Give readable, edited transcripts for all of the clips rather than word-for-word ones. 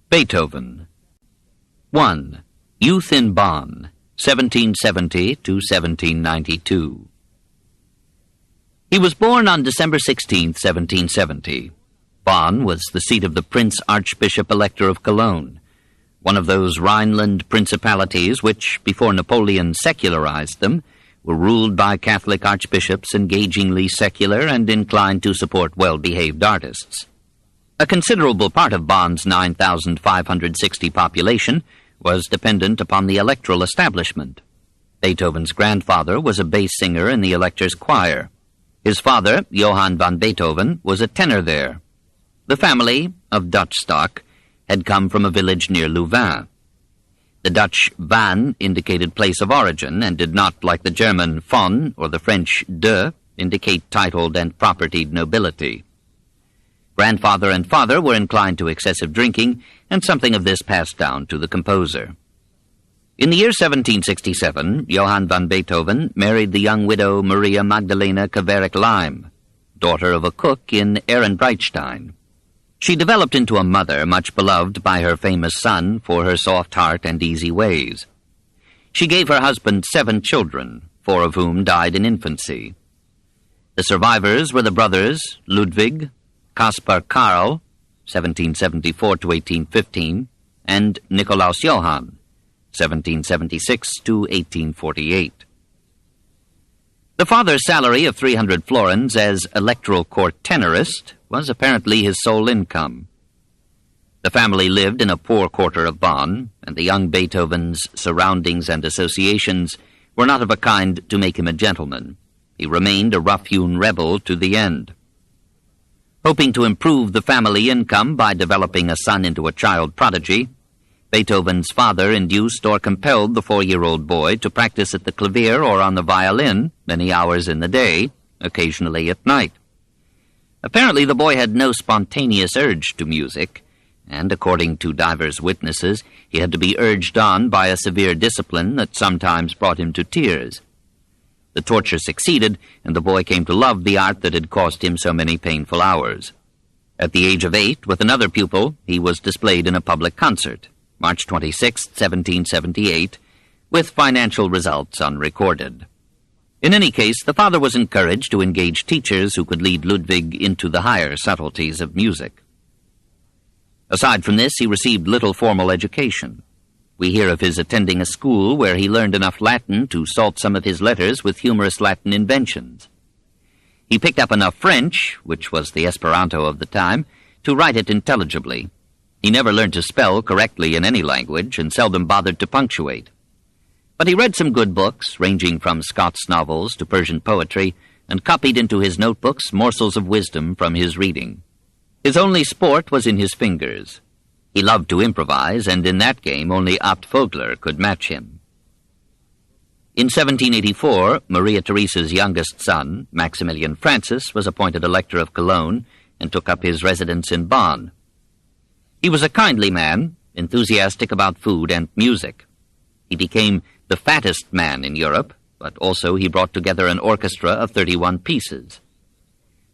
Beethoven. 1. Youth in Bonn, 1770 to 1792. He was born on December 16, 1770. Bonn was the seat of the Prince Archbishop Elector of Cologne, one of those Rhineland principalities which, before Napoleon secularized them, were ruled by Catholic archbishops engagingly secular and inclined to support well-behaved artists. A considerable part of Bonn's 9,560 population was dependent upon the electoral establishment. Beethoven's grandfather was a bass singer in the elector's choir. His father, Johann van Beethoven, was a tenor there. The family, of Dutch stock, had come from a village near Louvain. The Dutch van indicated place of origin and did not, like the German von or the French de, indicate titled and propertied nobility. Grandfather and father were inclined to excessive drinking, and something of this passed down to the composer. In the year 1767, Johann van Beethoven married the young widow Maria Magdalena Kverik-Leim, daughter of a cook in Ehrenbreitstein. She developed into a mother much beloved by her famous son for her soft heart and easy ways. She gave her husband 7 children, 4 of whom died in infancy. The survivors were the brothers Ludwig, Caspar Karl, 1774 to 1815, and Nikolaus Johann, 1776 to 1848. The father's salary of 300 florins as electoral court tenorist was apparently his sole income. The family lived in a poor quarter of Bonn, and the young Beethoven's surroundings and associations were not of a kind to make him a gentleman. He remained a rough-hewn rebel to the end. Hoping to improve the family income by developing a son into a child prodigy, Beethoven's father induced or compelled the 4-year-old boy to practice at the clavier or on the violin many hours in the day, occasionally at night. Apparently the boy had no spontaneous urge to music, and according to divers witnesses, he had to be urged on by a severe discipline that sometimes brought him to tears. The torture succeeded, and the boy came to love the art that had cost him so many painful hours. At the age of 8, with another pupil, he was displayed in a public concert, March 26, 1778, with financial results unrecorded. In any case, the father was encouraged to engage teachers who could lead Ludwig into the higher subtleties of music. Aside from this, he received little formal education. We hear of his attending a school where he learned enough Latin to salt some of his letters with humorous Latin inventions. He picked up enough French, which was the Esperanto of the time, to write it intelligibly. He never learned to spell correctly in any language and seldom bothered to punctuate. But he read some good books, ranging from Scott's novels to Persian poetry, and copied into his notebooks morsels of wisdom from his reading. His only sport was in his fingers. He loved to improvise, and in that game only Abt Vogler could match him. In 1784, Maria Theresa's youngest son, Maximilian Francis, was appointed Elector of Cologne and took up his residence in Bonn. He was a kindly man, enthusiastic about food and music. He became the fattest man in Europe, but also he brought together an orchestra of 31 pieces.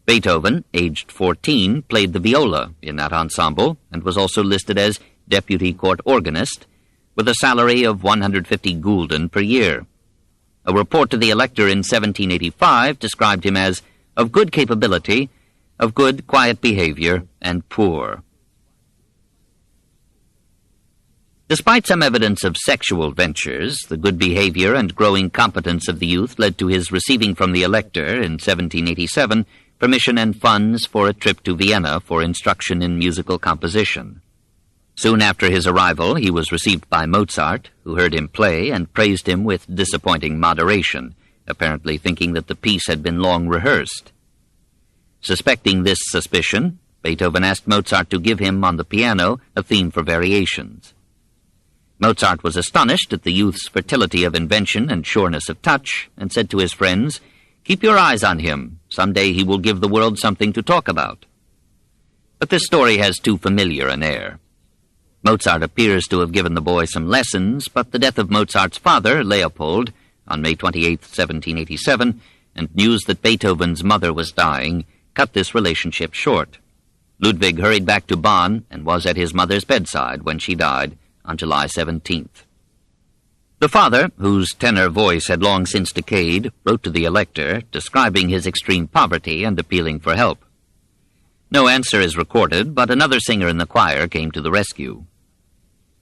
Beethoven, aged 14, played the viola in that ensemble and was also listed as deputy court organist with a salary of 150 gulden per year. A report to the elector in 1785 described him as of good capability, of good quiet behavior, and poor. Despite some evidence of sexual ventures, the good behavior and growing competence of the youth led to his receiving from the elector in 1787 permission and funds for a trip to Vienna for instruction in musical composition. Soon after his arrival, he was received by Mozart, who heard him play and praised him with disappointing moderation, apparently thinking that the piece had been long rehearsed. Suspecting this suspicion, Beethoven asked Mozart to give him on the piano a theme for variations. Mozart was astonished at the youth's fertility of invention and sureness of touch, and said to his friends, "Keep your eyes on him. Some day he will give the world something to talk about." But this story has too familiar an air. Mozart appears to have given the boy some lessons, but the death of Mozart's father, Leopold, on May 28, 1787, and news that Beethoven's mother was dying, cut this relationship short. Ludwig hurried back to Bonn and was at his mother's bedside when she died on July 17th. The father, whose tenor voice had long since decayed, wrote to the Elector, describing his extreme poverty and appealing for help. No answer is recorded, but another singer in the choir came to the rescue.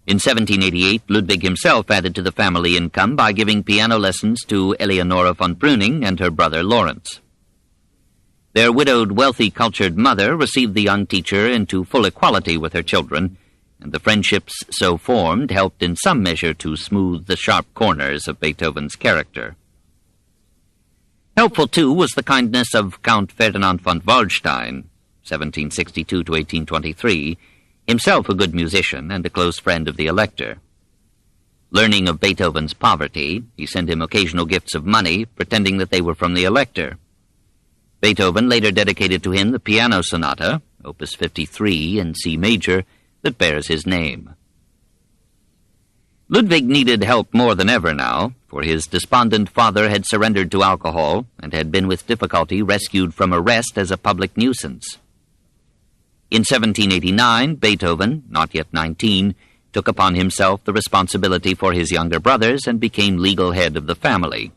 In 1788, Ludwig himself added to the family income by giving piano lessons to Eleonora von Breuning and her brother Lawrence. Their widowed, wealthy, cultured mother received the young teacher into full equality with her children, and the friendships so formed helped in some measure to smooth the sharp corners of Beethoven's character. Helpful, too, was the kindness of Count Ferdinand von Waldstein, 1762 to 1823, himself a good musician and a close friend of the Elector. Learning of Beethoven's poverty, he sent him occasional gifts of money, pretending that they were from the Elector. Beethoven later dedicated to him the piano sonata, Opus 53 in C major, that bears his name. Ludwig needed help more than ever now, for his despondent father had surrendered to alcohol and had been with difficulty rescued from arrest as a public nuisance. In 1789, Beethoven, not yet 19, took upon himself the responsibility for his younger brothers and became legal head of the family.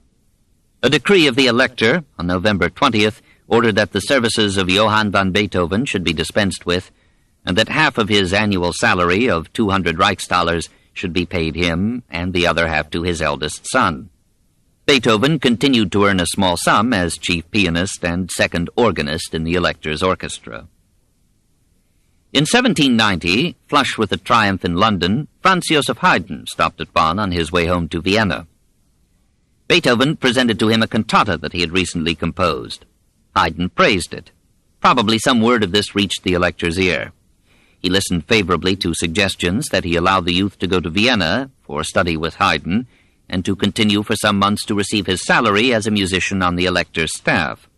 A decree of the Elector, on November 20th, ordered that the services of Johann van Beethoven should be dispensed with, and that half of his annual salary of 200 Reichsdaler should be paid him and the other half to his eldest son. Beethoven continued to earn a small sum as chief pianist and second organist in the Elector's orchestra. In 1790, flush with a triumph in London, Franz Joseph Haydn stopped at Bonn on his way home to Vienna. Beethoven presented to him a cantata that he had recently composed. Haydn praised it. Probably some word of this reached the Elector's ear. He listened favorably to suggestions that he allow the youth to go to Vienna for study with Haydn and to continue for some months to receive his salary as a musician on the Elector's staff.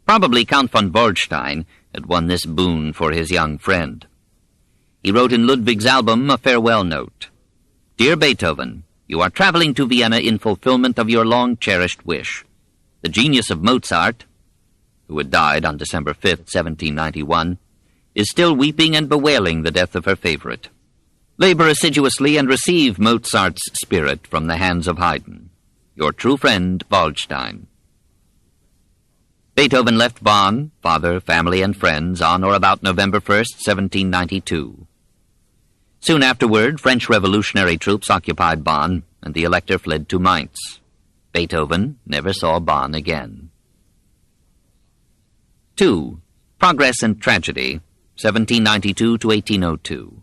Probably Count von Waldstein had won this boon for his young friend. He wrote in Ludwig's album a farewell note. "Dear Beethoven, you are traveling to Vienna in fulfillment of your long-cherished wish. The genius of Mozart," who had died on December 5th, 1791, "is still weeping and bewailing the death of her favorite. Labor assiduously and receive Mozart's spirit from the hands of Haydn. Your true friend, Waldstein." Beethoven left Bonn, father, family, and friends, on or about November 1st, 1792. Soon afterward, French revolutionary troops occupied Bonn, and the Elector fled to Mainz. Beethoven never saw Bonn again. 2. Progress and Tragedy, 1792 to 1802.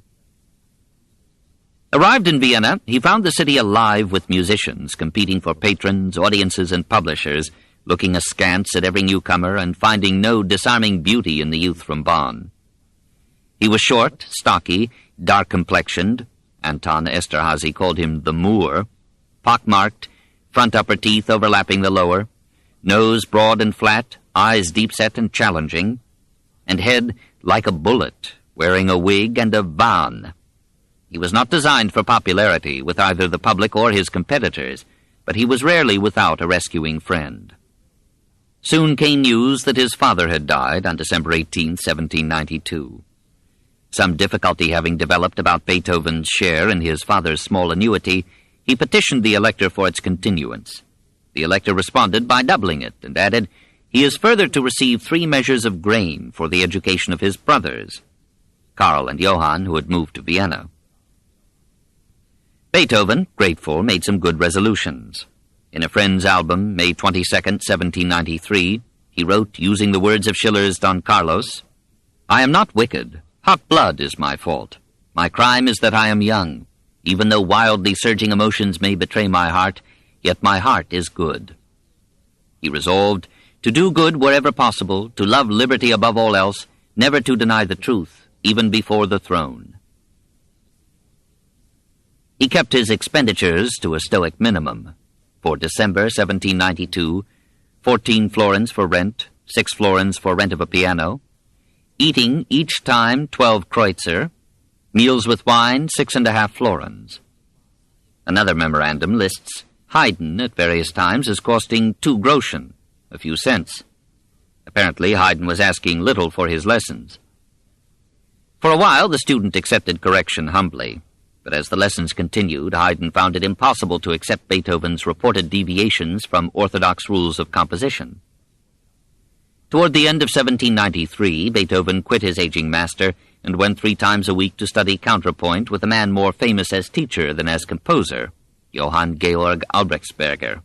Arrived in Vienna, he found the city alive with musicians competing for patrons, audiences, and publishers, looking askance at every newcomer and finding no disarming beauty in the youth from Bonn. He was short, stocky, dark-complexioned, Anton Esterhazy called him the Moor, pockmarked, front upper teeth overlapping the lower, nose broad and flat, eyes deep-set and challenging, and head like a bullet, wearing a wig and a van. He was not designed for popularity with either the public or his competitors, but he was rarely without a rescuing friend. Soon came news that his father had died on December 18, 1792. Some difficulty having developed about Beethoven's share in his father's small annuity, he petitioned the Elector for its continuance. The Elector responded by doubling it, and added, "He is further to receive 3 measures of grain for the education of his brothers," Karl and Johann, who had moved to Vienna. Beethoven, grateful, made some good resolutions. In a friend's album, May 22, 1793, he wrote, using the words of Schiller's Don Carlos, "I am not wicked. Hot blood is my fault. My crime is that I am young. Even though wildly surging emotions may betray my heart, yet my heart is good." He resolved to do good wherever possible, to love liberty above all else, never to deny the truth, even before the throne. He kept his expenditures to a stoic minimum. For December 1792, 14 florins for rent, 6 florins for rent of a piano, eating each time 12 kreutzer, meals with wine 6.5 florins. Another memorandum lists Haydn at various times as costing 2 groschen, a few cents. Apparently Haydn was asking little for his lessons. For a while, the student accepted correction humbly, but as the lessons continued, Haydn found it impossible to accept Beethoven's reported deviations from orthodox rules of composition. Toward the end of 1793, Beethoven quit his aging master and went 3 times a week to study counterpoint with a man more famous as teacher than as composer, Johann Georg Albrechtsberger.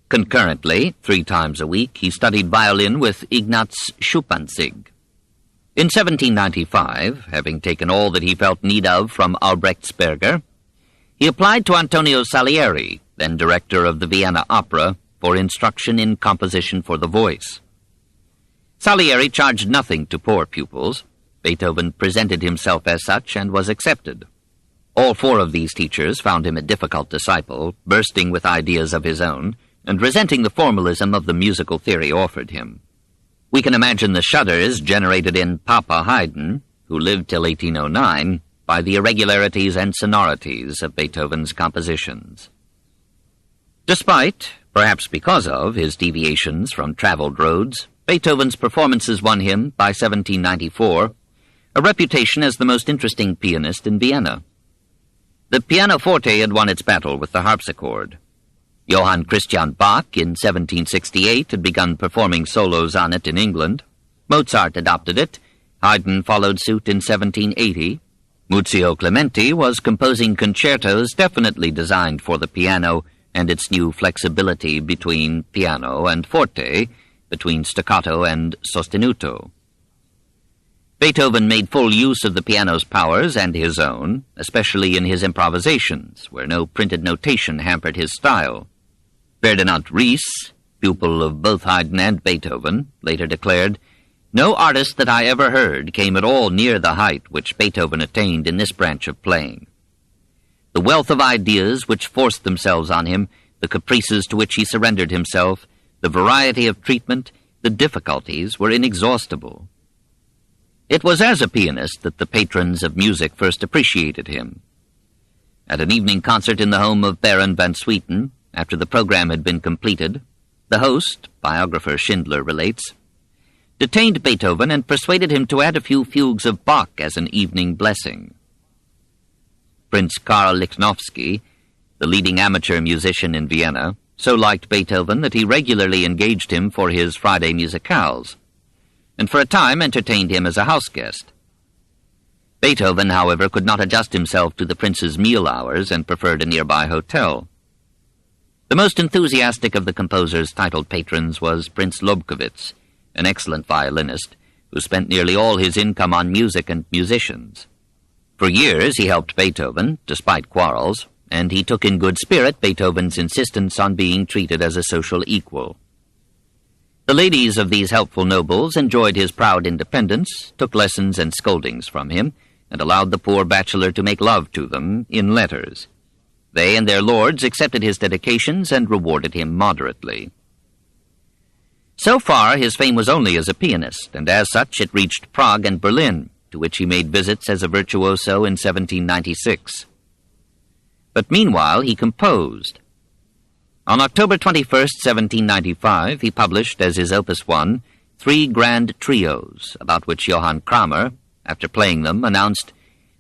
Concurrently, 3 times a week, he studied violin with Ignaz Schuppanzig. In 1795, having taken all that he felt need of from Albrechtsberger, he applied to Antonio Salieri, then director of the Vienna Opera, for instruction in composition for the voice. Salieri charged nothing to poor pupils. Beethoven presented himself as such and was accepted. All 4 of these teachers found him a difficult disciple, bursting with ideas of his own, and resenting the formalism of the musical theory offered him. We can imagine the shudders generated in Papa Haydn, who lived till 1809, by the irregularities and sonorities of Beethoven's compositions. Despite, perhaps because of, his deviations from traveled roads, Beethoven's performances won him, by 1794, a reputation as the most interesting pianist in Vienna. The pianoforte had won its battle with the harpsichord. Johann Christian Bach in 1768 had begun performing solos on it in England. Mozart adopted it. Haydn followed suit in 1780. Muzio Clementi was composing concertos definitely designed for the piano and its new flexibility between piano and forte, between staccato and sostenuto. Beethoven made full use of the piano's powers and his own, especially in his improvisations, where no printed notation hampered his style. Ferdinand Ries, pupil of both Haydn and Beethoven, later declared, "No artist that I ever heard came at all near the height which Beethoven attained in this branch of playing. The wealth of ideas which forced themselves on him, the caprices to which he surrendered himself, the variety of treatment, the difficulties were inexhaustible." It was as a pianist that the patrons of music first appreciated him. At an evening concert in the home of Baron van Swieten, after the program had been completed, the host, biographer Schindler relates, detained Beethoven and persuaded him to add a few fugues of Bach as an evening blessing. Prince Karl Lichnowsky, the leading amateur musician in Vienna, so liked Beethoven that he regularly engaged him for his Friday musicales, and for a time entertained him as a house guest. Beethoven, however, could not adjust himself to the prince's meal hours and preferred a nearby hotel. The most enthusiastic of the composer's titled patrons was Prince Lobkowitz, an excellent violinist, who spent nearly all his income on music and musicians. For years he helped Beethoven, despite quarrels, and he took in good spirit Beethoven's insistence on being treated as a social equal. The ladies of these helpful nobles enjoyed his proud independence, took lessons and scoldings from him, and allowed the poor bachelor to make love to them in letters. They and their lords accepted his dedications and rewarded him moderately. So far, his fame was only as a pianist, and as such it reached Prague and Berlin, to which he made visits as a virtuoso in 1796. But meanwhile he composed. On October 21st, 1795, he published, as his Opus 1, 3 grand trios, about which Johann Kramer, after playing them, announced,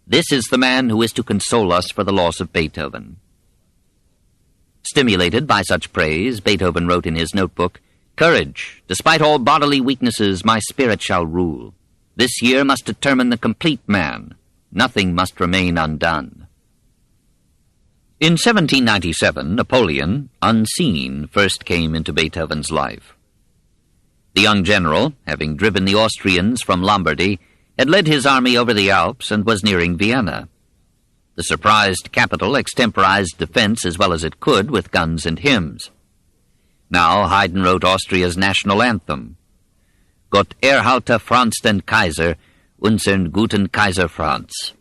"This is the man who is to console us for the loss of Beethoven." Stimulated by such praise, Beethoven wrote in his notebook, "Courage! Despite all bodily weaknesses, my spirit shall rule. This year must determine the complete man. Nothing must remain undone." In 1797, Napoleon, unseen, first came into Beethoven's life. The young general, having driven the Austrians from Lombardy, had led his army over the Alps and was nearing Vienna. The surprised capital extemporized defense as well as it could with guns and hymns. Now Haydn wrote Austria's national anthem, "Gott erhalte Franz den Kaiser, unsern guten Kaiser Franz."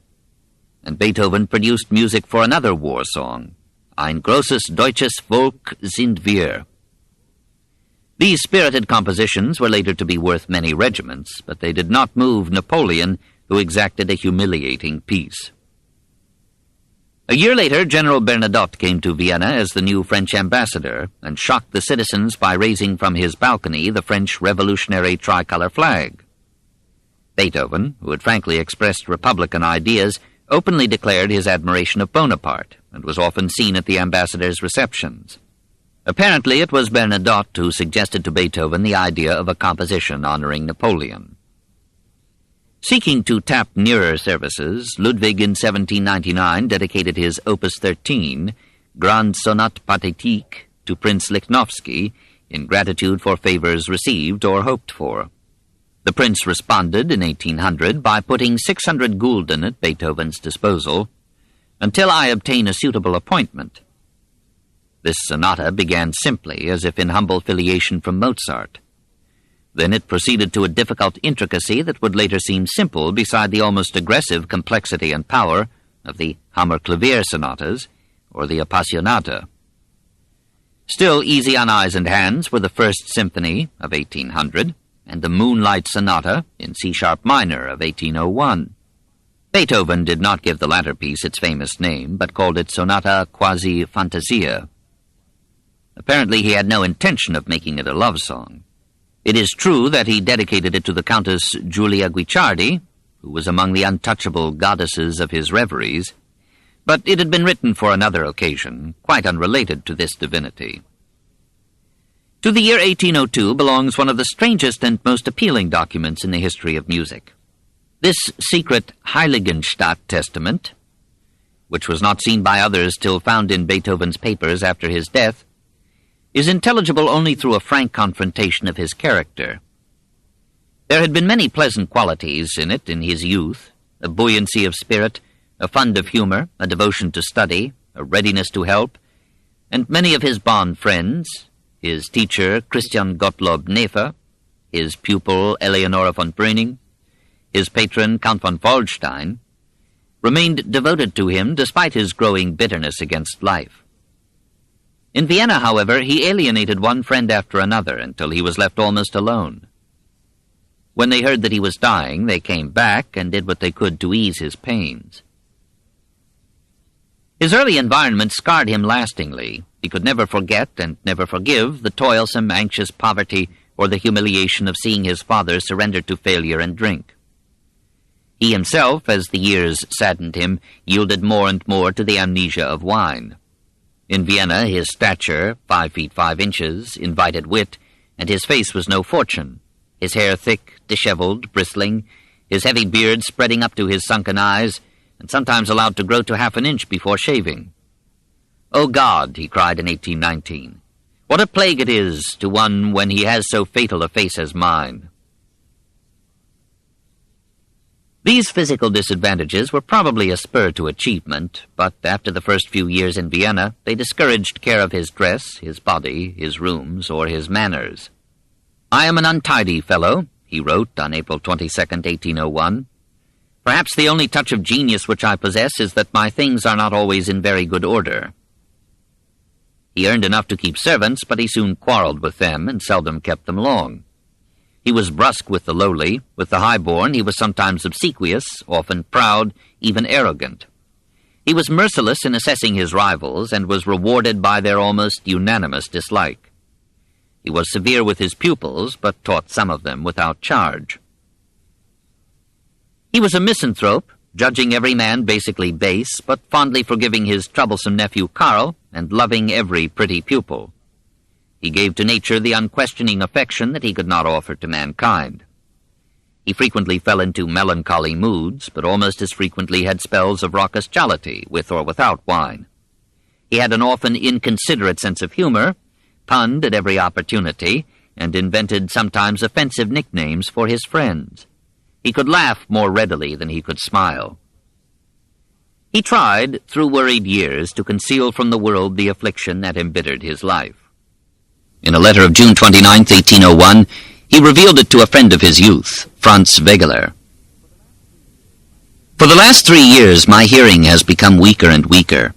And Beethoven produced music for another war song, "Ein großes deutsches Volk sind wir." These spirited compositions were later to be worth many regiments, but they did not move Napoleon, who exacted a humiliating peace. A year later, General Bernadotte came to Vienna as the new French ambassador and shocked the citizens by raising from his balcony the French revolutionary tricolor flag. Beethoven, who had frankly expressed Republican ideas, openly declared his admiration of Bonaparte and was often seen at the ambassador's receptions. Apparently it was Bernadotte who suggested to Beethoven the idea of a composition honoring Napoleon. Seeking to tap nearer services, Ludwig in 1799 dedicated his Opus 13, Grande Sonate Pathétique, to Prince Lichnowsky in gratitude for favors received or hoped for. The prince responded in 1800 by putting 600 gulden at Beethoven's disposal, "until I obtain a suitable appointment." This sonata began simply, as if in humble filiation from Mozart. Then it proceeded to a difficult intricacy that would later seem simple beside the almost aggressive complexity and power of the Hammerklavier sonatas or the Appassionata. Still easy on eyes and hands were the First Symphony of 1800 and the Moonlight Sonata in C-sharp minor of 1801. Beethoven did not give the latter piece its famous name, but called it Sonata Quasi Fantasia. Apparently he had no intention of making it a love song. It is true that he dedicated it to the Countess Giulia Guicciardi, who was among the untouchable goddesses of his reveries, but it had been written for another occasion, quite unrelated to this divinity. To the year 1802 belongs one of the strangest and most appealing documents in the history of music. This secret Heiligenstadt Testament, which was not seen by others till found in Beethoven's papers after his death, is intelligible only through a frank confrontation of his character. There had been many pleasant qualities in it in his youth, a buoyancy of spirit, a fund of humor, a devotion to study, a readiness to help, and many of his bond friends, his teacher Christian Gottlob Nefer, his pupil Eleonora von Breuning, his patron Count von Waldstein, remained devoted to him despite his growing bitterness against life. In Vienna, however, he alienated one friend after another until he was left almost alone. When they heard that he was dying, they came back and did what they could to ease his pains. His early environment scarred him lastingly. He could never forget and never forgive the toilsome, anxious poverty or the humiliation of seeing his father surrender to failure and drink. He himself, as the years saddened him, yielded more and more to the amnesia of wine. In Vienna, his stature, 5 feet 5 inches, invited wit, and his face was no fortune, his hair thick, disheveled, bristling, his heavy beard spreading up to his sunken eyes, and sometimes allowed to grow to half an inch before shaving. "O God," he cried in 1819, "what a plague it is to one when he has so fatal a face as mine." These physical disadvantages were probably a spur to achievement, but after the first few years in Vienna, they discouraged care of his dress, his body, his rooms, or his manners. "I am an untidy fellow," he wrote on April 22, 1801. "Perhaps the only touch of genius which I possess is that my things are not always in very good order." He earned enough to keep servants, but he soon quarreled with them and seldom kept them long. He was brusque with the lowly. With the high-born he was sometimes obsequious, often proud, even arrogant. He was merciless in assessing his rivals and was rewarded by their almost unanimous dislike. He was severe with his pupils, but taught some of them without charge. He was a misanthrope, judging every man basically base, but fondly forgiving his troublesome nephew Karl and loving every pretty pupil. He gave to nature the unquestioning affection that he could not offer to mankind. He frequently fell into melancholy moods, but almost as frequently had spells of raucous jollity, with or without wine. He had an often inconsiderate sense of humor, punned at every opportunity, and invented sometimes offensive nicknames for his friends. He could laugh more readily than he could smile. He tried, through worried years, to conceal from the world the affliction that embittered his life. In a letter of June 29, 1801, he revealed it to a friend of his youth, Franz Wegeler. "For the last 3 years my hearing has become weaker and weaker.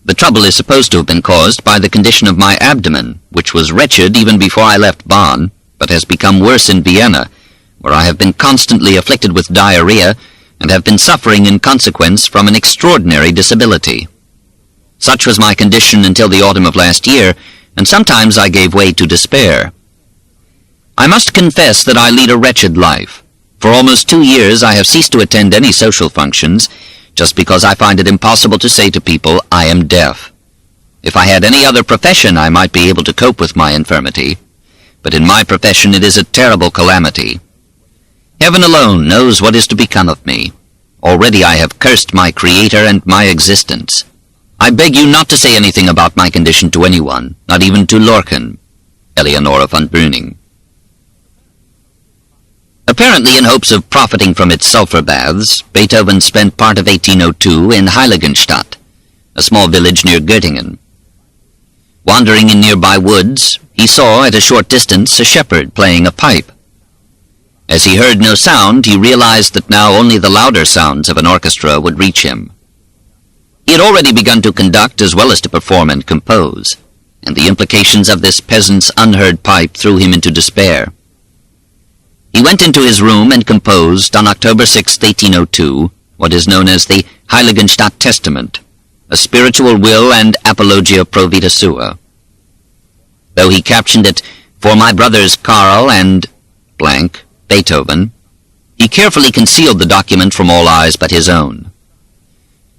The trouble is supposed to have been caused by the condition of my abdomen, which was wretched even before I left Bonn, but has become worse in Vienna, where I have been constantly afflicted with diarrhea and have been suffering in consequence from an extraordinary disability. Such was my condition until the autumn of last year, and sometimes I gave way to despair. I must confess that I lead a wretched life, For almost 2 years I have ceased to attend any social functions, just because I find it impossible to say to people, I am deaf. If I had any other profession, I might be able to cope with my infirmity, but in my profession it is a terrible calamity. Heaven alone knows what is to become of me. Already I have cursed my Creator and my existence. I beg you not to say anything about my condition to anyone, not even to Lorcan. Eleonora von Brüning. Apparently in hopes of profiting from its sulfur baths, Beethoven spent part of 1802 in Heiligenstadt, a small village near Göttingen. Wandering in nearby woods, he saw at a short distance a shepherd playing a pipe. As he heard no sound, he realized that now only the louder sounds of an orchestra would reach him. He had already begun to conduct as well as to perform and compose, and the implications of this peasant's unheard pipe threw him into despair. He went into his room and composed, on October 6, 1802, what is known as the Heiligenstadt Testament, a spiritual will and apologia pro vita sua. Though he captioned it, For my brothers Karl and blank, Beethoven, he carefully concealed the document from all eyes but his own.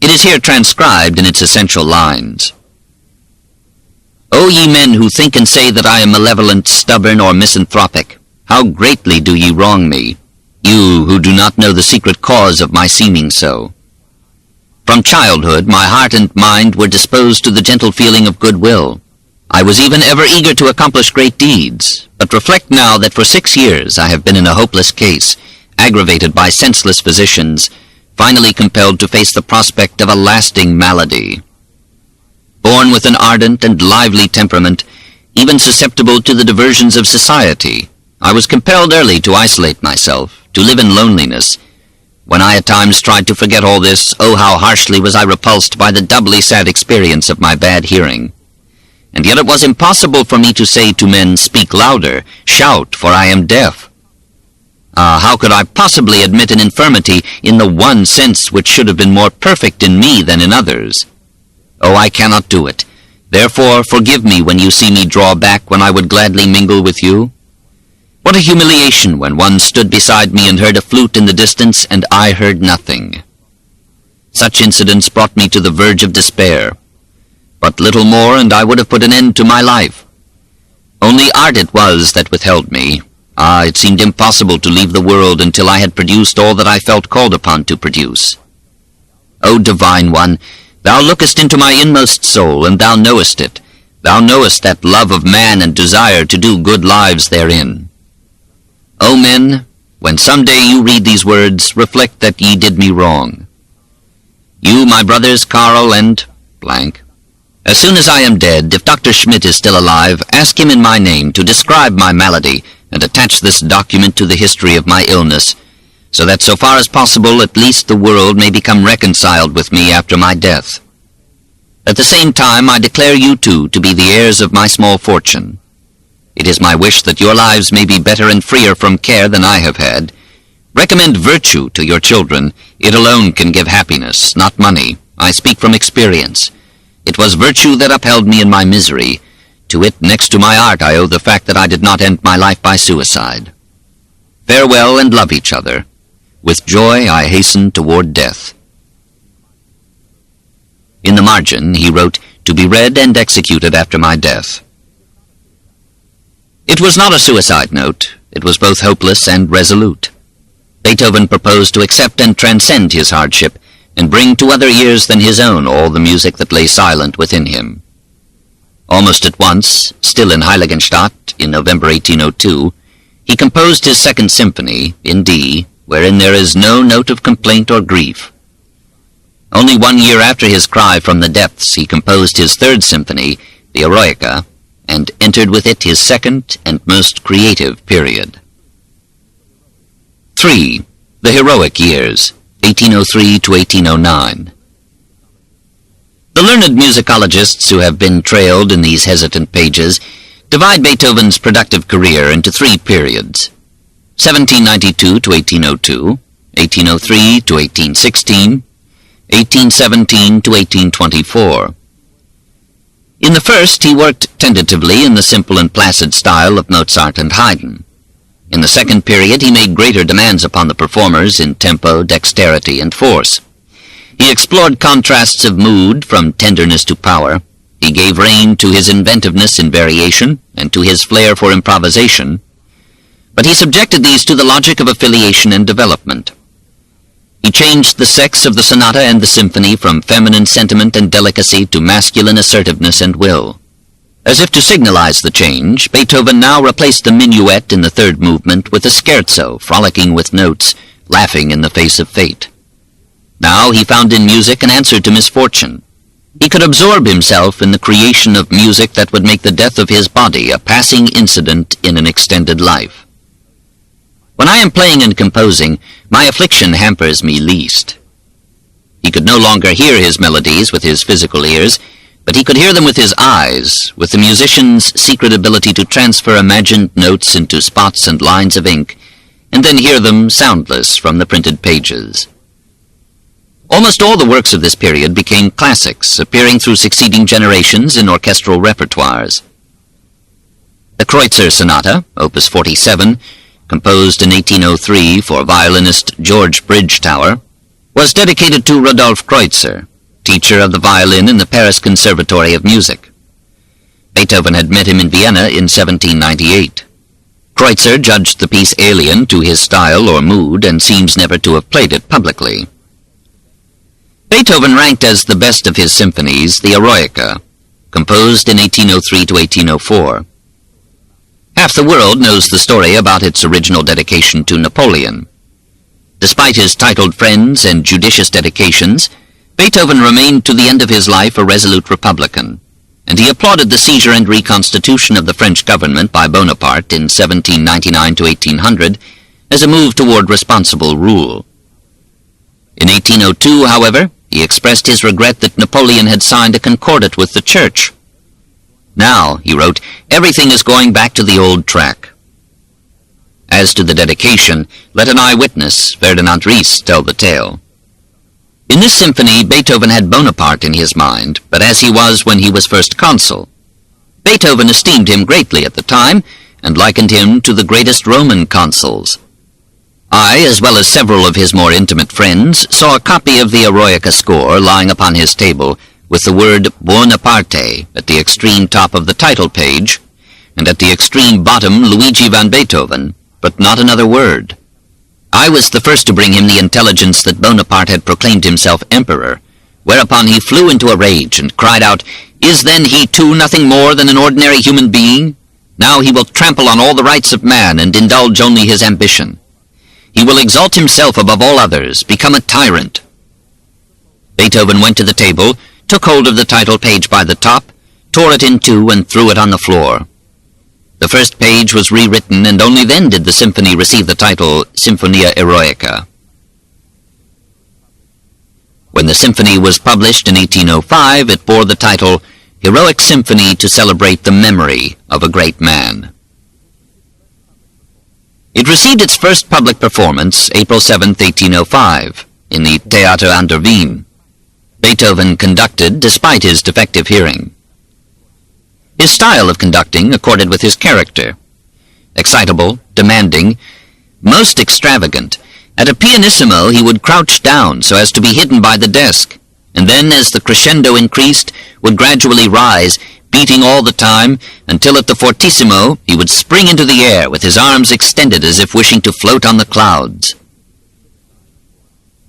It is here transcribed in its essential lines. O ye men who think and say that I am malevolent, stubborn, or misanthropic, how greatly do ye wrong me, you who do not know the secret cause of my seeming so. From childhood my heart and mind were disposed to the gentle feeling of goodwill. I was even ever eager to accomplish great deeds, but reflect now that for 6 years I have been in a hopeless case, aggravated by senseless physicians, finally compelled to face the prospect of a lasting malady. Born with an ardent and lively temperament, even susceptible to the diversions of society, I was compelled early to isolate myself, to live in loneliness. When I at times tried to forget all this, oh, how harshly was I repulsed by the doubly sad experience of my bad hearing. And yet it was impossible for me to say to men, speak louder, shout, for I am deaf. Ah, how could I possibly admit an infirmity in the one sense which should have been more perfect in me than in others? Oh, I cannot do it. Therefore, forgive me when you see me draw back when I would gladly mingle with you. What a humiliation when one stood beside me and heard a flute in the distance, and I heard nothing. Such incidents brought me to the verge of despair. But little more, and I would have put an end to my life. Only art it was that withheld me. Ah, it seemed impossible to leave the world until I had produced all that I felt called upon to produce. O Divine One, Thou lookest into my inmost soul, and Thou knowest it. Thou knowest that love of man and desire to do good lives therein. O men, when some day you read these words, reflect that ye did me wrong. You, my brothers Karl and blank. As soon as I am dead, if Dr. Schmidt is still alive, ask him in my name to describe my malady and attach this document to the history of my illness, so that so far as possible at least the world may become reconciled with me after my death. At the same time I declare you two to be the heirs of my small fortune. It is my wish that your lives may be better and freer from care than I have had. Recommend virtue to your children. It alone can give happiness, not money. I speak from experience. It was virtue that upheld me in my misery. To it, next to my art, I owe the fact that I did not end my life by suicide. Farewell and love each other. With joy I hasten toward death. In the margin he wrote, to be read and executed after my death. It was not a suicide note. It was both hopeless and resolute. Beethoven proposed to accept and transcend his hardship, and bring to other ears than his own all the music that lay silent within him. Almost at once, still in Heiligenstadt, in November 1802, he composed his Second Symphony, in D, wherein there is no note of complaint or grief. Only 1 year after his cry from the depths, he composed his Third Symphony, the Eroica, and entered with it his second and most creative period. 3. The Heroic Years, 1803 to 1809. The learned musicologists who have been trailed in these hesitant pages divide Beethoven's productive career into 3 periods: 1792 to 1802, 1803 to 1816, 1817 to 1824. In the first, he worked tentatively in the simple and placid style of Mozart and Haydn. In the second period, he made greater demands upon the performers in tempo, dexterity, and force. He explored contrasts of mood from tenderness to power. He gave rein to his inventiveness in variation and to his flair for improvisation, but he subjected these to the logic of affiliation and development. He changed the sex of the sonata and the symphony from feminine sentiment and delicacy to masculine assertiveness and will. As if to signalize the change, Beethoven now replaced the minuet in the third movement with a scherzo, frolicking with notes, laughing in the face of fate. Now he found in music an answer to misfortune. He could absorb himself in the creation of music that would make the death of his body a passing incident in an extended life. When I am playing and composing, my affliction hampers me least. He could no longer hear his melodies with his physical ears, but he could hear them with his eyes, with the musician's secret ability to transfer imagined notes into spots and lines of ink, and then hear them soundless from the printed pages. Almost all the works of this period became classics, appearing through succeeding generations in orchestral repertoires. The Kreutzer Sonata, Opus 47, composed in 1803 for violinist George Bridgetower, was dedicated to Rudolf Kreutzer, teacher of the violin in the Paris Conservatory of Music. Beethoven had met him in Vienna in 1798. Kreutzer judged the piece alien to his style or mood and seems never to have played it publicly. Beethoven ranked as the best of his symphonies the Eroica, composed in 1803 to 1804. Half the world knows the story about its original dedication to Napoleon. Despite his titled friends and judicious dedications, Beethoven remained to the end of his life a resolute Republican, and he applauded the seizure and reconstitution of the French government by Bonaparte in 1799 to 1800 as a move toward responsible rule. In 1802, however, he expressed his regret that Napoleon had signed a concordat with the Church. Now, he wrote, everything is going back to the old track. As to the dedication, let an eyewitness, Ferdinand Ries, tell the tale. In this symphony, Beethoven had Bonaparte in his mind, but as he was when he was first consul. Beethoven esteemed him greatly at the time, and likened him to the greatest Roman consuls. I, as well as several of his more intimate friends, saw a copy of the Eroica score lying upon his table, with the word Buonaparte at the extreme top of the title page, and at the extreme bottom Luigi van Beethoven, but not another word. I was the first to bring him the intelligence that Bonaparte had proclaimed himself emperor, whereupon he flew into a rage and cried out, "Is then he too nothing more than an ordinary human being? Now he will trample on all the rights of man and indulge only his ambition. He will exalt himself above all others, become a tyrant." Beethoven went to the table, took hold of the title page by the top, tore it in two, and threw it on the floor. The first page was rewritten, and only then did the symphony receive the title Sinfonia Eroica. When the symphony was published in 1805, it bore the title Heroic Symphony to Celebrate the Memory of a Great Man. It received its first public performance April 7, 1805, in the Theater an der Wien. Beethoven conducted despite his defective hearing. His style of conducting accorded with his character. Excitable, demanding, most extravagant. At a pianissimo he would crouch down so as to be hidden by the desk, and then as the crescendo increased, would gradually rise, beating all the time, until at the fortissimo he would spring into the air with his arms extended as if wishing to float on the clouds.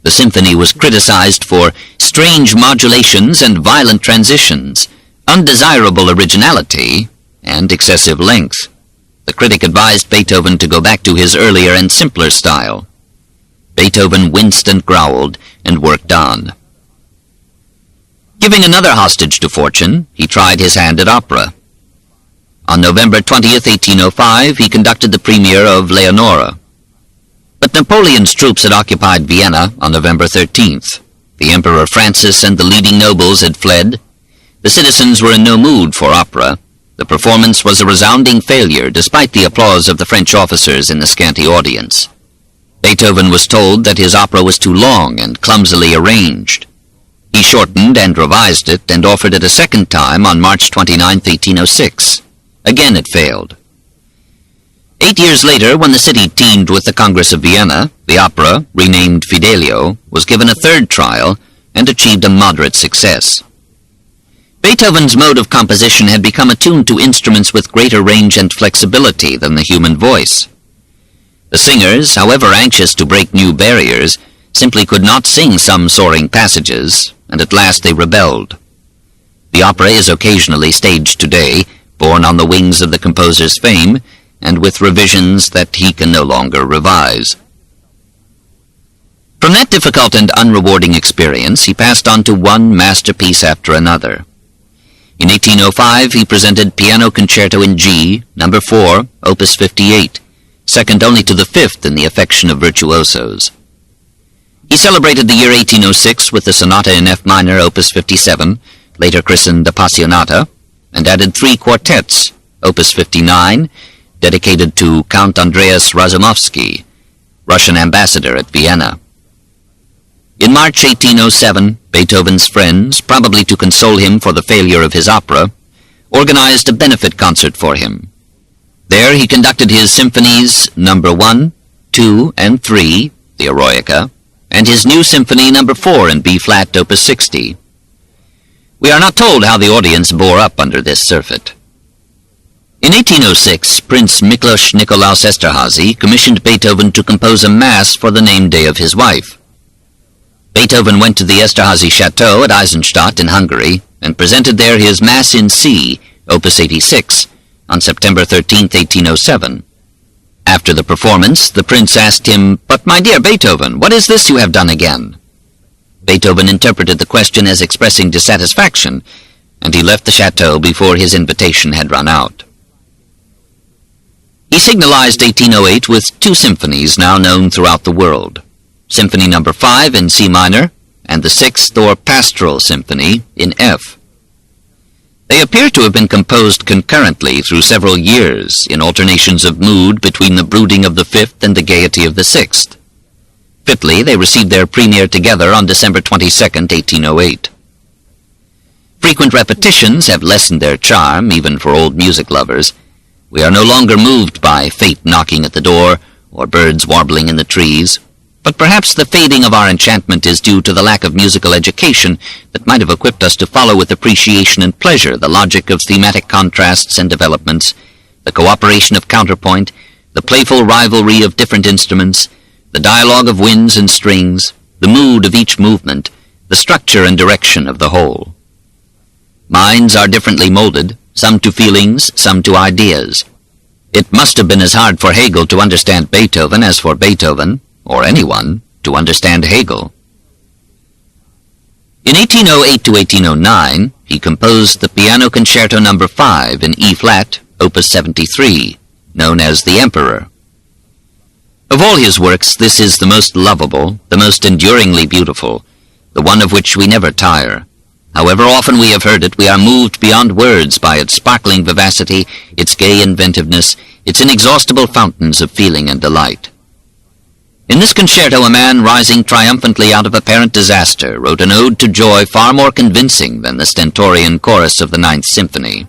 The symphony was criticized for strange modulations and violent transitions, undesirable originality, and excessive length. The critic advised Beethoven to go back to his earlier and simpler style. Beethoven winced and growled and worked on. Giving another hostage to fortune, he tried his hand at opera. On November 20th, 1805, he conducted the premiere of Leonora. But Napoleon's troops had occupied Vienna on November 13th. The Emperor Francis and the leading nobles had fled. The citizens were in no mood for opera. The performance was a resounding failure, despite the applause of the French officers in the scanty audience. Beethoven was told that his opera was too long and clumsily arranged. He shortened and revised it and offered it a second time on March 29, 1806. Again it failed. 8 years later, when the city teemed with the Congress of Vienna, the opera, renamed Fidelio, was given a third trial and achieved a moderate success. Beethoven's mode of composition had become attuned to instruments with greater range and flexibility than the human voice. The singers, however anxious to break new barriers, simply could not sing some soaring passages, and at last they rebelled. The opera is occasionally staged today, borne on the wings of the composer's fame, and with revisions that he can no longer revise. From that difficult and unrewarding experience, he passed on to one masterpiece after another. In 1805, he presented Piano Concerto in G, No. 4, Opus 58, second only to the fifth in the affection of virtuosos. He celebrated the year 1806 with the Sonata in F minor, Opus 57, later christened Appassionata, and added 3 quartets, Opus 59, dedicated to Count Andreas Razumovsky, Russian ambassador at Vienna. In March 1807, Beethoven's friends, probably to console him for the failure of his opera, organized a benefit concert for him. There he conducted his symphonies No. 1, 2, and 3, the Eroica, and his new symphony No. 4 in B-flat, Opus 60. We are not told how the audience bore up under this surfeit. In 1806, Prince Miklos Nikolaus Esterházy commissioned Beethoven to compose a mass for the name day of his wife. Beethoven went to the Esterházy Chateau at Eisenstadt in Hungary and presented there his Mass in C, Opus 86, on September 13, 1807. After the performance, the prince asked him, "But my dear Beethoven, what is this you have done again?" Beethoven interpreted the question as expressing dissatisfaction, and he left the chateau before his invitation had run out. He signalized 1808 with 2 symphonies now known throughout the world, Symphony No. 5 in C minor, and the 6th or Pastoral Symphony in F. They appear to have been composed concurrently through several years in alternations of mood between the brooding of the 5th and the gaiety of the 6th. Fitly, they received their premiere together on December 22, 1808. Frequent repetitions have lessened their charm, even for old music lovers. We are no longer moved by fate knocking at the door or birds warbling in the trees. But perhaps the fading of our enchantment is due to the lack of musical education that might have equipped us to follow with appreciation and pleasure the logic of thematic contrasts and developments, the cooperation of counterpoint, the playful rivalry of different instruments, the dialogue of winds and strings, the mood of each movement, the structure and direction of the whole. Minds are differently molded, some to feelings, some to ideas. It must have been as hard for Hegel to understand Beethoven as for Beethoven, or anyone, to understand Hegel. In 1808 to 1809, he composed the Piano Concerto No. 5 in E-flat, Opus 73, known as The Emperor. Of all his works, this is the most lovable, the most enduringly beautiful, the one of which we never tire. However often we have heard it, we are moved beyond words by its sparkling vivacity, its gay inventiveness, its inexhaustible fountains of feeling and delight. In this concerto, a man rising triumphantly out of apparent disaster wrote an ode to joy far more convincing than the stentorian chorus of the Ninth Symphony.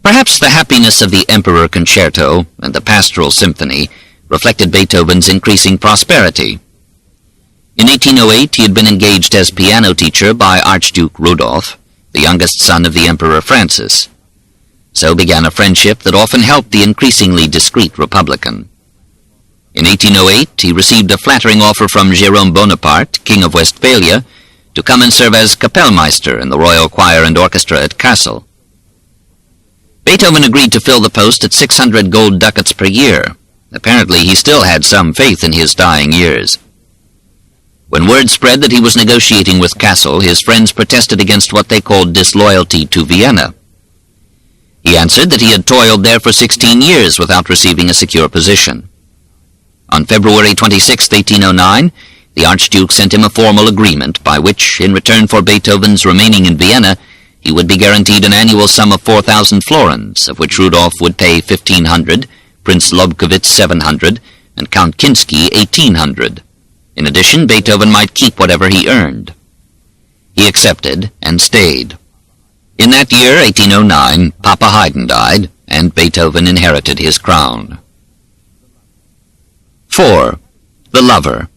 Perhaps the happiness of the Emperor Concerto and the Pastoral Symphony reflected Beethoven's increasing prosperity. In 1808, he had been engaged as piano teacher by Archduke Rudolph, the youngest son of the Emperor Francis. So began a friendship that often helped the increasingly discreet Republican. In 1808, he received a flattering offer from Jérôme Bonaparte, King of Westphalia, to come and serve as Kapellmeister in the royal choir and orchestra at Kassel. Beethoven agreed to fill the post at 600 gold ducats per year. Apparently, he still had some faith in his dying years. When word spread that he was negotiating with Kassel, his friends protested against what they called disloyalty to Vienna. He answered that he had toiled there for 16 years without receiving a secure position. On February 26, 1809, the Archduke sent him a formal agreement by which, in return for Beethoven's remaining in Vienna, he would be guaranteed an annual sum of 4,000 florins, of which Rudolph would pay 1,500, Prince Lobkowitz 700, and Count Kinsky 1,800. In addition, Beethoven might keep whatever he earned. He accepted and stayed. In that year, 1809, Papa Haydn died, and Beethoven inherited his crown. 4. The lover.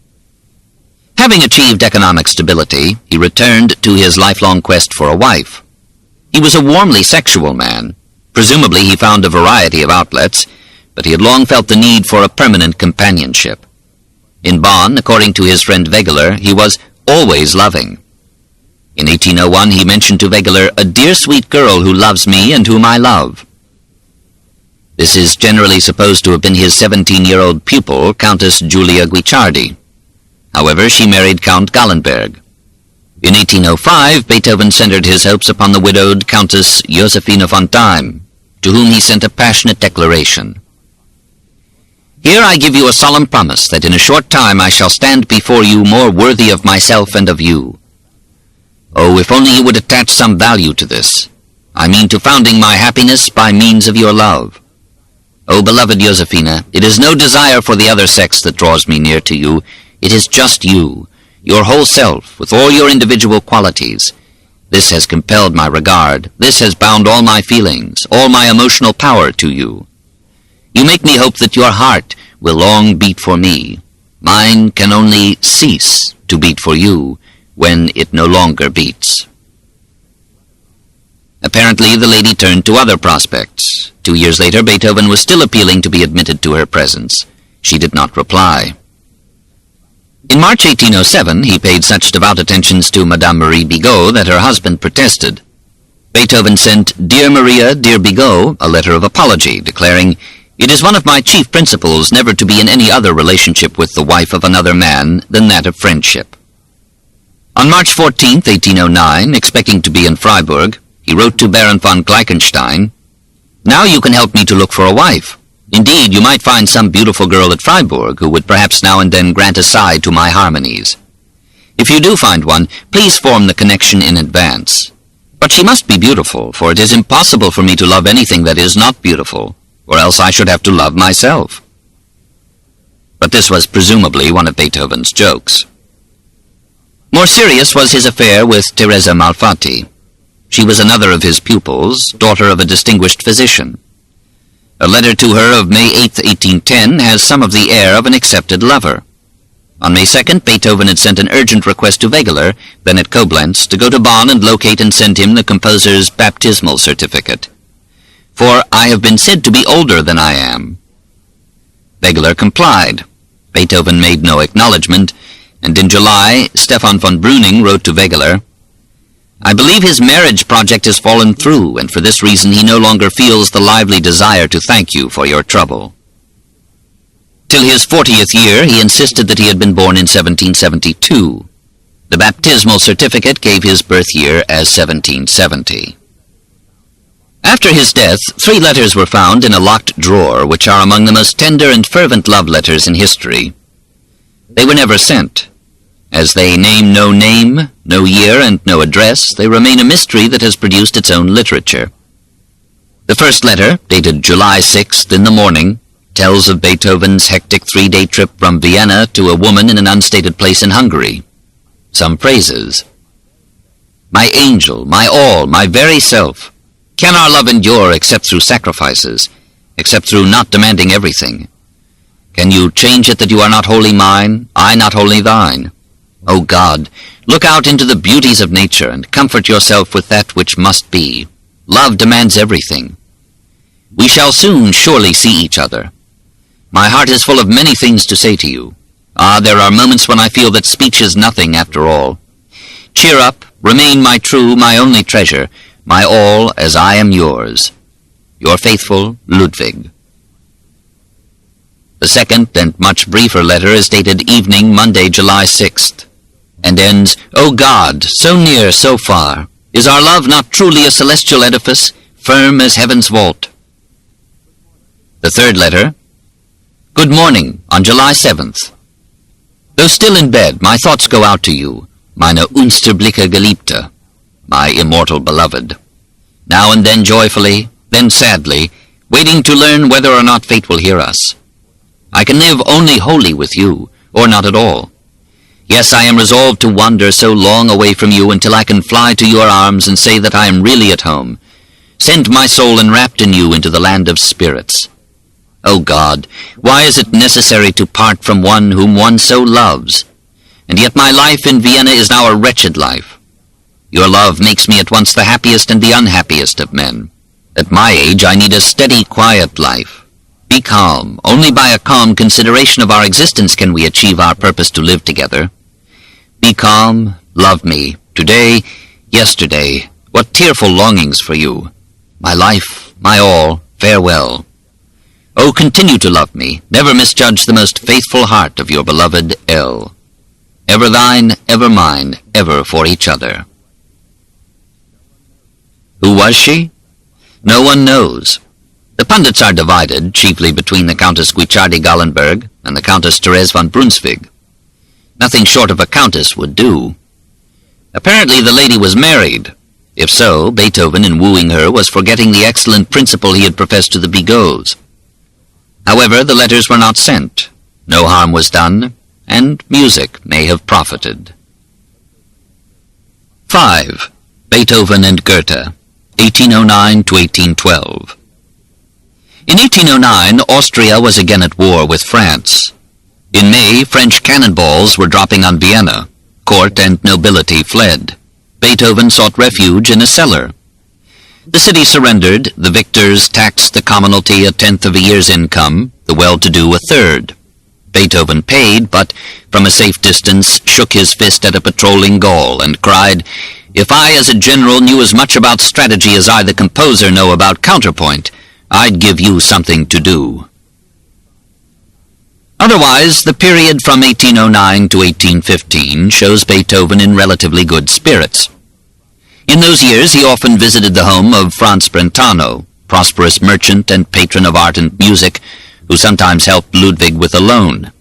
Having achieved economic stability, he returned to his lifelong quest for a wife. He was a warmly sexual man. Presumably he found a variety of outlets, but he had long felt the need for a permanent companionship. In Bonn, according to his friend Wegeler, he was always loving. In 1801 he mentioned to Wegeler, "A dear sweet girl who loves me and whom I love." This is generally supposed to have been his 17-year-old pupil, Countess Julia Guicciardi. However, she married Count Gallenberg. In 1805, Beethoven centered his hopes upon the widowed Countess Josephine von Thym, to whom he sent a passionate declaration. "Here I give you a solemn promise that in a short time I shall stand before you more worthy of myself and of you. Oh, if only you would attach some value to this. I mean to founding my happiness by means of your love. Oh, beloved Josephina, it is no desire for the other sex that draws me near to you. It is just you, your whole self, with all your individual qualities. This has compelled my regard. This has bound all my feelings, all my emotional power to you. You make me hope that your heart will long beat for me. Mine can only cease to beat for you when it no longer beats." Apparently the lady turned to other prospects. 2 years later, Beethoven was still appealing to be admitted to her presence. She did not reply. In March 1807, he paid such devout attentions to Madame Marie Bigot that her husband protested. Beethoven sent "Dear Maria, dear Bigot," a letter of apology, declaring, "It is one of my chief principles never to be in any other relationship with the wife of another man than that of friendship." On March 14, 1809, expecting to be in Freiburg, he wrote to Baron von Gleichenstein, "Now you can help me to look for a wife. Indeed, you might find some beautiful girl at Freiburg who would perhaps now and then grant a side to my harmonies. If you do find one, please form the connection in advance. But she must be beautiful, for it is impossible for me to love anything that is not beautiful, or else I should have to love myself." But this was presumably one of Beethoven's jokes. More serious was his affair with Teresa Malfatti. She was another of his pupils, daughter of a distinguished physician. A letter to her of May 8, 1810, has some of the air of an accepted lover. On May 2nd, Beethoven had sent an urgent request to Wegeler, then at Koblenz, to go to Bonn and locate and send him the composer's baptismal certificate. "For I have been said to be older than I am." Wegeler complied. Beethoven made no acknowledgment, and in July, Stefan von Breuning wrote to Wegeler, "I believe his marriage project has fallen through, and for this reason he no longer feels the lively desire to thank you for your trouble." Till his 40th year, he insisted that he had been born in 1772. The baptismal certificate gave his birth year as 1770. After his death, 3 letters were found in a locked drawer, which are among the most tender and fervent love letters in history. They were never sent. As they name, no year, and no address, they remain a mystery that has produced its own literature. The first letter, dated July 6th in the morning, tells of Beethoven's hectic 3-day trip from Vienna to a woman in an unstated place in Hungary. Some praises. "My angel, my all, my very self. Can our love endure except through sacrifices, except through not demanding everything? Can you change it that you are not wholly mine, I not wholly thine? O God, look out into the beauties of nature and comfort yourself with that which must be. Love demands everything. We shall soon surely see each other. My heart is full of many things to say to you. Ah, there are moments when I feel that speech is nothing after all. Cheer up, remain my true, my only treasure, my all as I am yours. Your faithful Ludwig." The second and much briefer letter is dated evening, Monday, July 6th, and ends, "O God, so near, so far, is our love not truly a celestial edifice, firm as heaven's vault?" The third letter, "Good morning, on July 7th. Though still in bed, my thoughts go out to you, meine unsterbliche Geliebte, my immortal beloved. Now and then joyfully, then sadly, waiting to learn whether or not fate will hear us. I can live only wholly with you, or not at all. Yes, I am resolved to wander so long away from you until I can fly to your arms and say that I am really at home, Send my soul enwrapped in you into the land of spirits. O God, why is it necessary to part from one whom one so loves? And yet my life in Vienna is now a wretched life. Your love makes me at once the happiest and the unhappiest of men. At my age I need a steady, quiet life. Be calm. Only by a calm consideration of our existence can we achieve our purpose to live together. Be calm, love me, today, yesterday. What tearful longings for you. My life, my all, farewell. Oh, continue to love me. Never misjudge the most faithful heart of your beloved L. Ever thine, ever mine, ever for each other. Who was she? No one knows. The pundits are divided, chiefly between the Countess Guicciardi-Gallenberg and the Countess Therese von Brunswick. Nothing short of a countess would do. Apparently the lady was married. If so, Beethoven, in wooing her, was forgetting the excellent principle he had professed to the Bigots. However, the letters were not sent. No harm was done, and music may have profited. 5. Beethoven and Goethe, 1809 to 1812. In 1809, Austria was again at war with France. In May, French cannonballs were dropping on Vienna. Court and nobility fled. Beethoven sought refuge in a cellar. The city surrendered. The victors taxed the commonalty a tenth of a year's income, the well-to-do a third. Beethoven paid, but from a safe distance shook his fist at a patrolling Gaul and cried, "If I as a general knew as much about strategy as I the composer know about counterpoint, I'd give you something to do." Otherwise, the period from 1809 to 1815 shows Beethoven in relatively good spirits. In those years he often visited the home of Franz Brentano, prosperous merchant and patron of art and music, who sometimes helped Ludwig with a loan.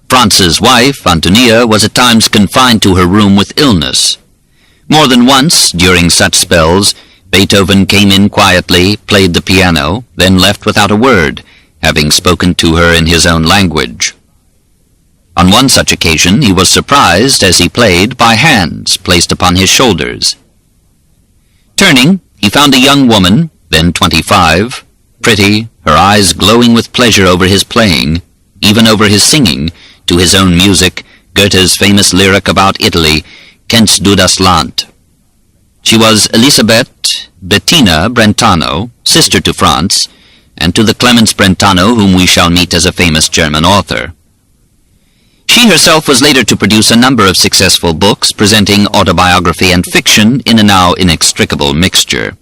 Franz's wife, Antonia, was at times confined to her room with illness. More than once, during such spells, Beethoven came in quietly, played the piano, then left without a word, having spoken to her in his own language. On one such occasion he was surprised, as he played, by hands placed upon his shoulders. Turning, he found a young woman, then 25, pretty, her eyes glowing with pleasure over his playing, even over his singing, to his own music, Goethe's famous lyric about Italy, Kennst du das Land? She was Elisabeth Bettina Brentano, sister to Franz, and to the Clemens Brentano whom we shall meet as a famous German author. She herself was later to produce a number of successful books presenting autobiography and fiction in a now inextricable mixture.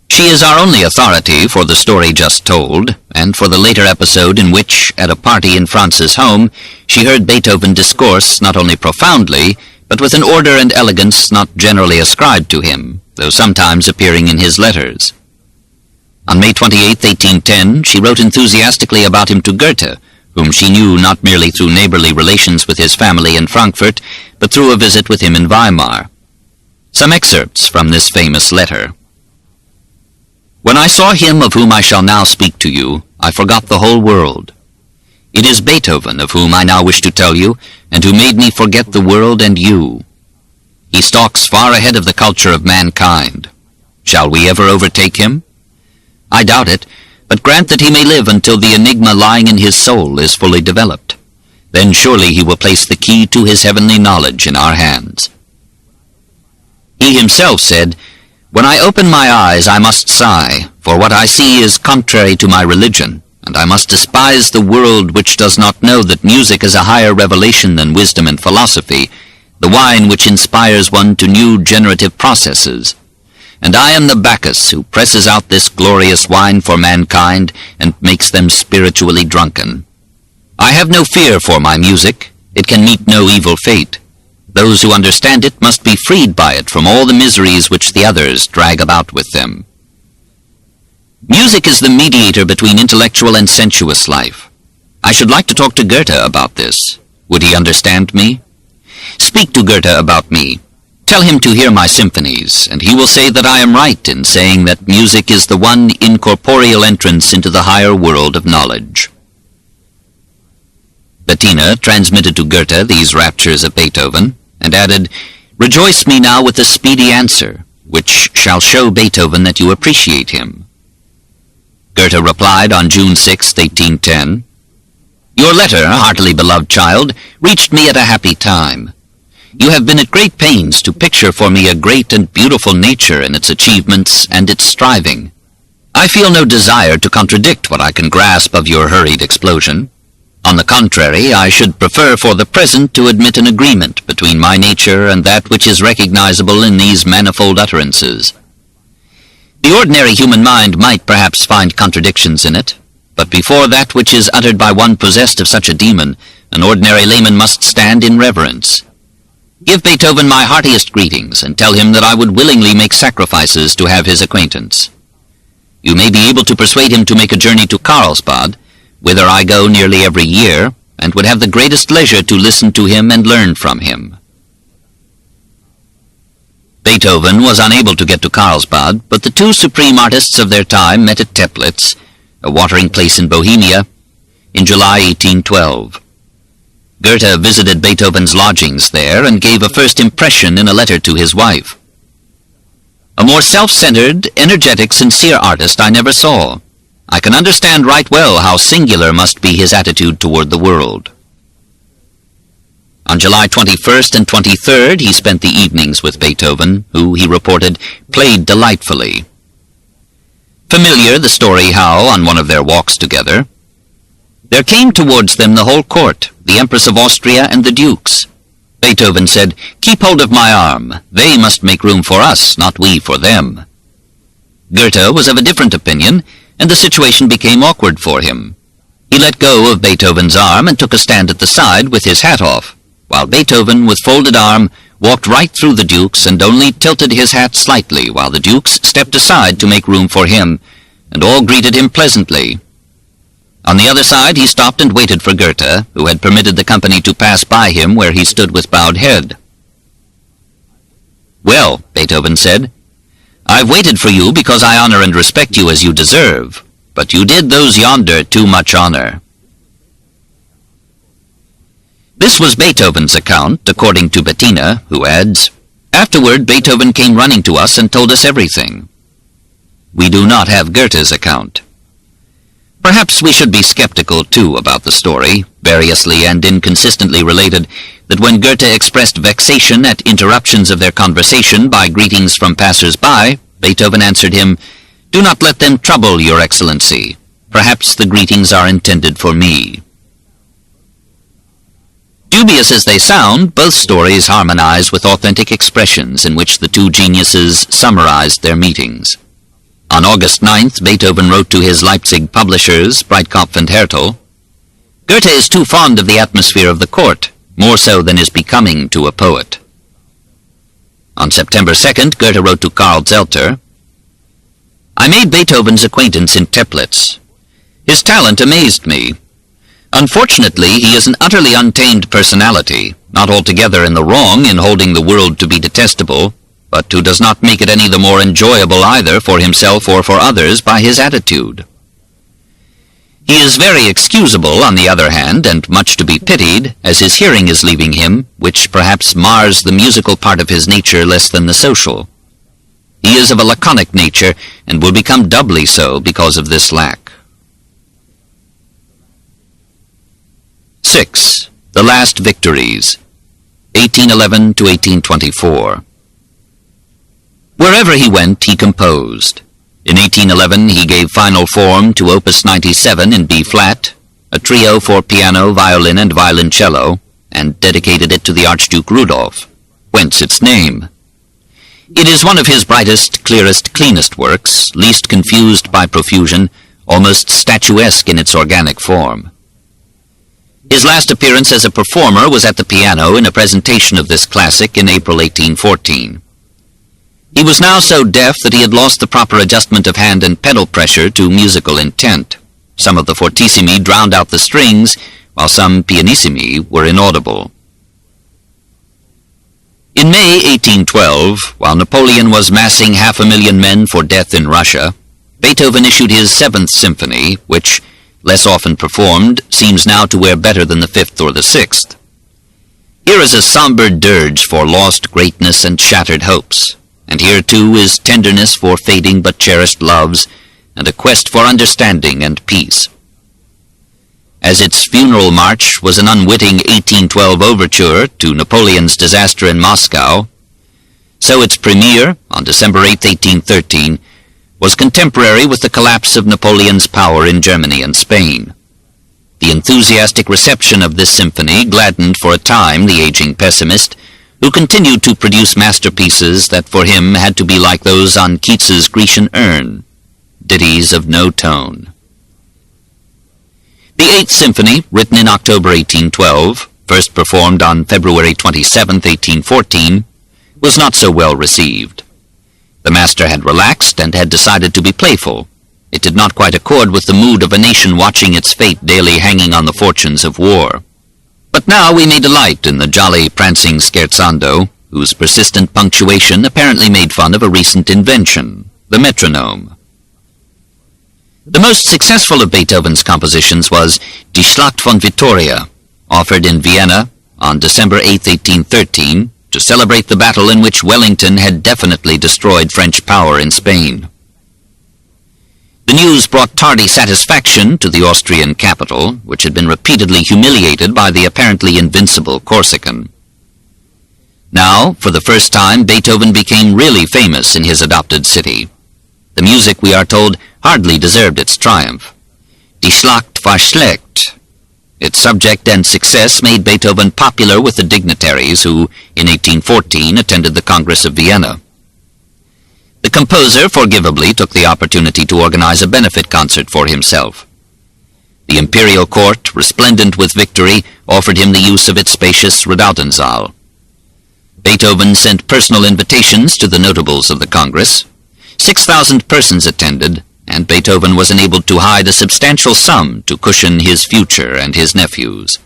She is our only authority for the story just told, and for the later episode in which, at a party in Franz's home, she heard Beethoven discourse not only profoundly, but with an order and elegance not generally ascribed to him, though sometimes appearing in his letters. On May 28, 1810, she wrote enthusiastically about him to Goethe, whom she knew not merely through neighborly relations with his family in Frankfurt, but through a visit with him in Weimar. Some excerpts from this famous letter. When I saw him of whom I shall now speak to you, I forgot the whole world. It is Beethoven of whom I now wish to tell you, and who made me forget the world and you. He stalks far ahead of the culture of mankind. Shall we ever overtake him? I doubt it, but grant that he may live until the enigma lying in his soul is fully developed. Then surely he will place the key to his heavenly knowledge in our hands. He himself said, "When I open my eyes I must sigh, for what I see is contrary to my religion, and I must despise the world which does not know that music is a higher revelation than wisdom and philosophy, the wine which inspires one to new generative processes. And I am the Bacchus who presses out this glorious wine for mankind and makes them spiritually drunken. I have no fear for my music. It can meet no evil fate. Those who understand it must be freed by it from all the miseries which the others drag about with them." Music is the mediator between intellectual and sensuous life. I should like to talk to Goethe about this. Would he understand me? Speak to Goethe about me. Tell him to hear my symphonies, and he will say that I am right in saying that music is the one incorporeal entrance into the higher world of knowledge. Bettina transmitted to Goethe these raptures of Beethoven, and added, "Rejoice me now with a speedy answer. which shall show Beethoven that you appreciate him." Goethe replied on June 6, 1810, "Your letter, heartily beloved child, reached me at a happy time. You have been at great pains to picture for me a great and beautiful nature in its achievements and its striving. I feel no desire to contradict what I can grasp of your hurried explosion. On the contrary, I should prefer for the present to admit an agreement between my nature and that which is recognizable in these manifold utterances. The ordinary human mind might perhaps find contradictions in it, but before that which is uttered by one possessed of such a demon, an ordinary layman must stand in reverence. Give Beethoven my heartiest greetings, and tell him that I would willingly make sacrifices to have his acquaintance. You may be able to persuade him to make a journey to Carlsbad, whither I go nearly every year, and would have the greatest leisure to listen to him and learn from him." Beethoven was unable to get to Carlsbad, but the two supreme artists of their time met at Teplitz, a watering place in Bohemia, in July 1812. Goethe visited Beethoven's lodgings there and gave a first impression in a letter to his wife. "A more self-centered, energetic, sincere artist I never saw. I can understand right well how singular must be his attitude toward the world." On July 21st and 23rd he spent the evenings with Beethoven, who, he reported, played delightfully. Familiar the story how, on one of their walks together, there came towards them the whole court, the Empress of Austria and the dukes. Beethoven said, "Keep hold of my arm. They must make room for us, not we for them." Goethe was of a different opinion, and the situation became awkward for him. He let go of Beethoven's arm and took a stand at the side with his hat off, while Beethoven, with folded arm, walked right through the dukes and only tilted his hat slightly while the dukes stepped aside to make room for him, and all greeted him pleasantly. On the other side he stopped and waited for Goethe, who had permitted the company to pass by him where he stood with bowed head. "Well," Beethoven said, "I've waited for you because I honor and respect you as you deserve, but you did those yonder too much honor." This was Beethoven's account, according to Bettina, who adds, "Afterward Beethoven came running to us and told us everything." We do not have Goethe's account. Perhaps we should be skeptical, too, about the story, variously and inconsistently related, that when Goethe expressed vexation at interruptions of their conversation by greetings from passers-by, Beethoven answered him, "Do not let them trouble, Your Excellency. Perhaps the greetings are intended for me." Dubious as they sound, both stories harmonize with authentic expressions in which the two geniuses summarized their meetings. On August 9th, Beethoven wrote to his Leipzig publishers, Breitkopf and Hertel, "Goethe is too fond of the atmosphere of the court, more so than is becoming to a poet." On September 2nd, Goethe wrote to Karl Zelter, "I made Beethoven's acquaintance in Teplitz. His talent amazed me. Unfortunately, he is an utterly untamed personality, not altogether in the wrong in holding the world to be detestable, but who does not make it any the more enjoyable either for himself or for others by his attitude. He is very excusable, on the other hand, and much to be pitied, as his hearing is leaving him, which perhaps mars the musical part of his nature less than the social. He is of a laconic nature, and will become doubly so because of this lack." 6. The Last Victories, 1811 to 1824. Wherever he went, he composed. In 1811, he gave final form to Opus 97 in B-flat, a trio for piano, violin, and violoncello, and dedicated it to the Archduke Rudolph, whence its name. It is one of his brightest, clearest, cleanest works, least confused by profusion, almost statuesque in its organic form. His last appearance as a performer was at the piano in a presentation of this classic in April 1814. He was now so deaf that he had lost the proper adjustment of hand and pedal pressure to musical intent. Some of the fortissimi drowned out the strings, while some pianissimi were inaudible. In May 1812, while Napoleon was massing 500,000 men for death in Russia, Beethoven issued his 7th Symphony, which, less often performed, seems now to wear better than the 5th or the 6th. Here is a somber dirge for lost greatness and shattered hopes. and here too is tenderness for fading but cherished loves, and a quest for understanding and peace. As its funeral march was an unwitting 1812 overture to Napoleon's disaster in Moscow, so its premiere, on December 8, 1813, was contemporary with the collapse of Napoleon's power in Germany and Spain. The enthusiastic reception of this symphony gladdened for a time the aging pessimist, who continued to produce masterpieces that for him had to be like those on Keats's Grecian urn, ditties of no tone. The Eighth Symphony, written in October 1812, first performed on February 27, 1814, was not so well received. The master had relaxed and had decided to be playful. It did not quite accord with the mood of a nation watching its fate daily hanging on the fortunes of war. But now we may delight in the jolly, prancing scherzando, whose persistent punctuation apparently made fun of a recent invention, the metronome. The most successful of Beethoven's compositions was Die Schlacht von Vittoria, offered in Vienna on December 8, 1813, to celebrate the battle in which Wellington had definitely destroyed French power in Spain. The news brought tardy satisfaction to the Austrian capital, which had been repeatedly humiliated by the apparently invincible Corsican. Now, for the first time, Beethoven became really famous in his adopted city. The music, we are told, hardly deserved its triumph. Die Schlacht war schlecht. Its subject and success made Beethoven popular with the dignitaries who, in 1814, attended the Congress of Vienna. The composer forgivably took the opportunity to organize a benefit concert for himself. The imperial court, resplendent with victory, offered him the use of its spacious Redoutensaal. Beethoven sent personal invitations to the notables of the Congress. 6,000 persons attended, and Beethoven was enabled to hide a substantial sum to cushion his future and his nephews.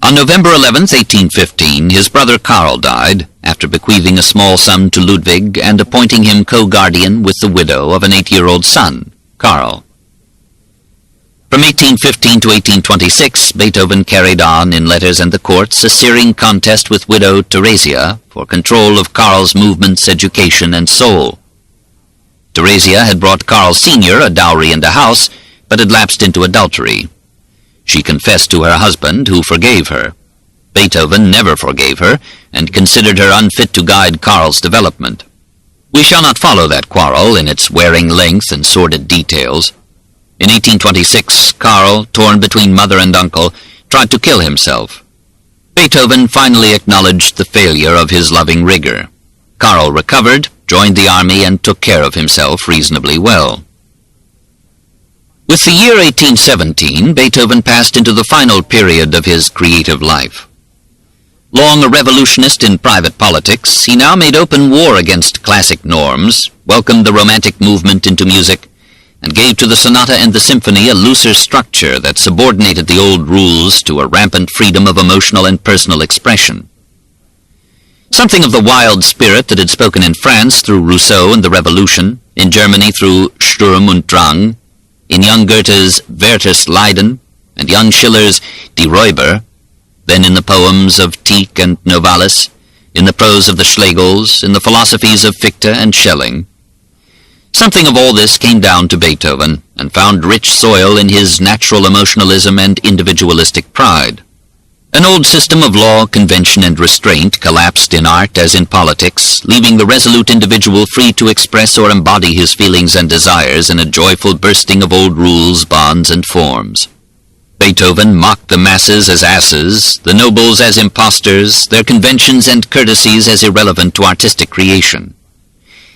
On November 11, 1815, his brother Karl died, after bequeathing a small sum to Ludwig and appointing him co-guardian with the widow of an 8-year-old son, Karl. From 1815 to 1826, Beethoven carried on in letters and the courts a searing contest with widow Theresia for control of Karl's movements, education, and soul. Theresia had brought Karl Sr. a dowry and a house, but had lapsed into adultery. She confessed to her husband, who forgave her. Beethoven never forgave her, and considered her unfit to guide Karl's development. We shall not follow that quarrel in its wearing length and sordid details. In 1826, Karl, torn between mother and uncle, tried to kill himself. Beethoven finally acknowledged the failure of his loving rigor. Karl recovered, joined the army, and took care of himself reasonably well. With the year 1817, Beethoven passed into the final period of his creative life. Long a revolutionist in private politics, he now made open war against classic norms, welcomed the Romantic movement into music, and gave to the sonata and the symphony a looser structure that subordinated the old rules to a rampant freedom of emotional and personal expression. Something of the wild spirit that had spoken in France through Rousseau and the Revolution, in Germany through Sturm und Drang, in young Goethe's Werther's Leiden, and young Schiller's Die Räuber, then in the poems of Tieck and Novalis, in the prose of the Schlegels, in the philosophies of Fichte and Schelling. Something of all this came down to Beethoven, and found rich soil in his natural emotionalism and individualistic pride. An old system of law, convention, and restraint collapsed in art as in politics, leaving the resolute individual free to express or embody his feelings and desires in a joyful bursting of old rules, bonds, and forms. Beethoven mocked the masses as asses, the nobles as impostors, their conventions and courtesies as irrelevant to artistic creation.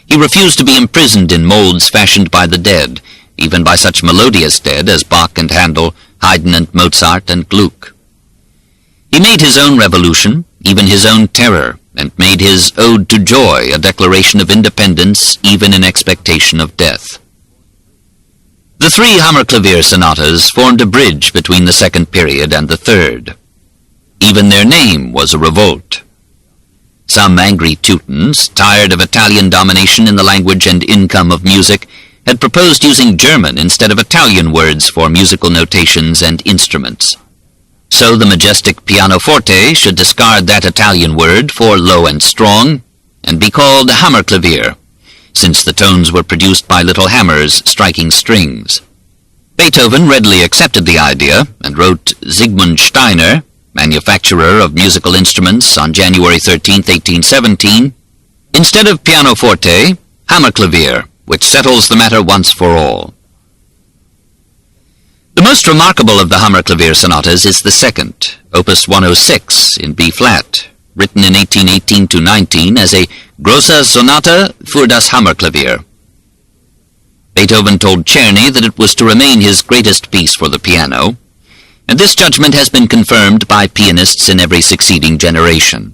He refused to be imprisoned in molds fashioned by the dead, even by such melodious dead as Bach and Handel, Haydn and Mozart and Gluck. He made his own revolution, even his own terror, and made his Ode to Joy a declaration of independence even in expectation of death. The three Hammerklavier sonatas formed a bridge between the second period and the third. Even their name was a revolt. Some angry Teutons, tired of Italian domination in the language and income of music, had proposed using German instead of Italian words for musical notations and instruments. So the majestic pianoforte should discard that Italian word for low and strong, and be called Hammerklavier, since the tones were produced by little hammers striking strings. Beethoven readily accepted the idea and wrote Sigmund Steiner, manufacturer of musical instruments, on January 13, 1817, instead of pianoforte, Hammerklavier, which settles the matter once for all. The most remarkable of the Hammerklavier sonatas is the second, Opus 106, in B-flat, written in 1818-19 as a Große Sonate für das Hammerklavier. Beethoven told Czerny that it was to remain his greatest piece for the piano, and this judgment has been confirmed by pianists in every succeeding generation.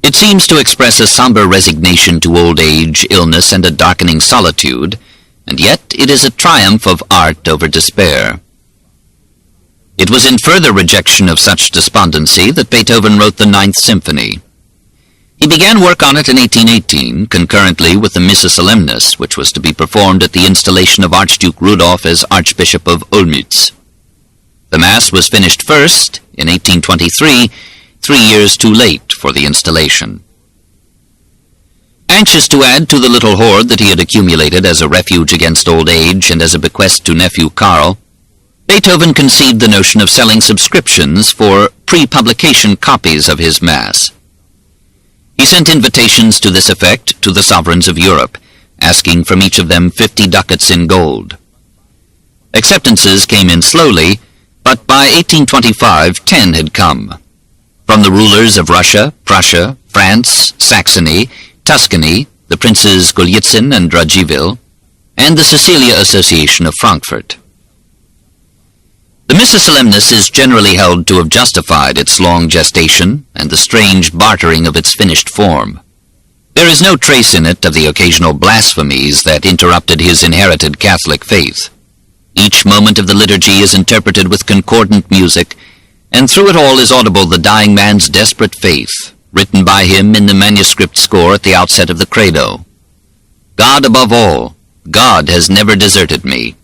It seems to express a somber resignation to old age, illness, and a darkening solitude, and yet it is a triumph of art over despair. It was in further rejection of such despondency that Beethoven wrote the Ninth Symphony. He began work on it in 1818, concurrently with the Missa Solemnis, which was to be performed at the installation of Archduke Rudolf as Archbishop of Olmütz. The Mass was finished first, in 1823, 3 years too late for the installation. Anxious to add to the little hoard that he had accumulated as a refuge against old age and as a bequest to nephew Karl, Beethoven conceived the notion of selling subscriptions for pre-publication copies of his Mass. He sent invitations to this effect to the sovereigns of Europe, asking from each of them 50 ducats in gold. Acceptances came in slowly, but by 1825 10 had come. From the rulers of Russia, Prussia, France, Saxony, Tuscany, the princes Golitsyn and Radziwill, and the Cecilia Association of Frankfurt. The Missa Solemnis is generally held to have justified its long gestation and the strange bartering of its finished form. There is no trace in it of the occasional blasphemies that interrupted his inherited Catholic faith. Each moment of the liturgy is interpreted with concordant music, and through it all is audible the dying man's desperate faith, written by him in the manuscript score at the outset of the Credo. God above all, God has never deserted me.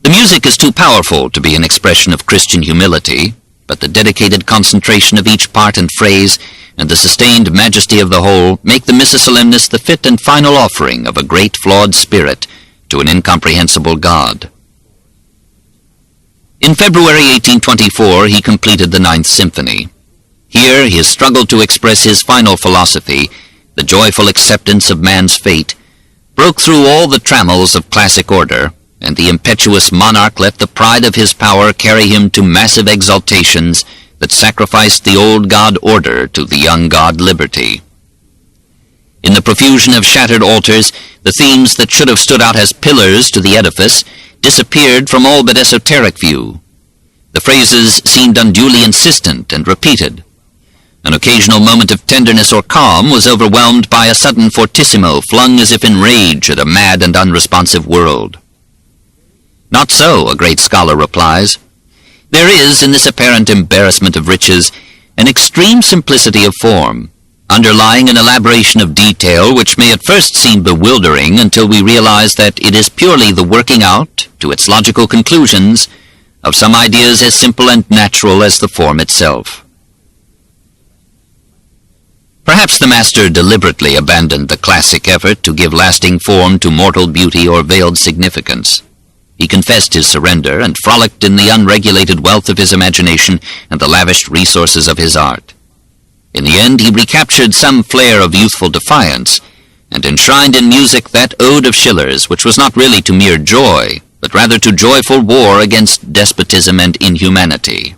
The music is too powerful to be an expression of Christian humility, but the dedicated concentration of each part and phrase and the sustained majesty of the whole make the Missa Solemnis the fit and final offering of a great flawed spirit to an incomprehensible God. In February 1824 he completed the Ninth Symphony. Here his struggle to express his final philosophy, the joyful acceptance of man's fate, broke through all the trammels of classic order, and the impetuous monarch let the pride of his power carry him to massive exaltations that sacrificed the old god order to the young god liberty. In the profusion of shattered altars, the themes that should have stood out as pillars to the edifice disappeared from all but esoteric view. The phrases seemed unduly insistent and repeated. An occasional moment of tenderness or calm was overwhelmed by a sudden fortissimo flung as if in rage at a mad and unresponsive world. Not so, a great scholar replies. There is, in this apparent embarrassment of riches, an extreme simplicity of form, underlying an elaboration of detail which may at first seem bewildering until we realize that it is purely the working out, to its logical conclusions, of some ideas as simple and natural as the form itself. Perhaps the master deliberately abandoned the classic effort to give lasting form to mortal beauty or veiled significance. He confessed his surrender and frolicked in the unregulated wealth of his imagination and the lavished resources of his art. In the end, he recaptured some flair of youthful defiance and enshrined in music that ode of Schiller's, which was not really to mere joy, but rather to joyful war against despotism and inhumanity.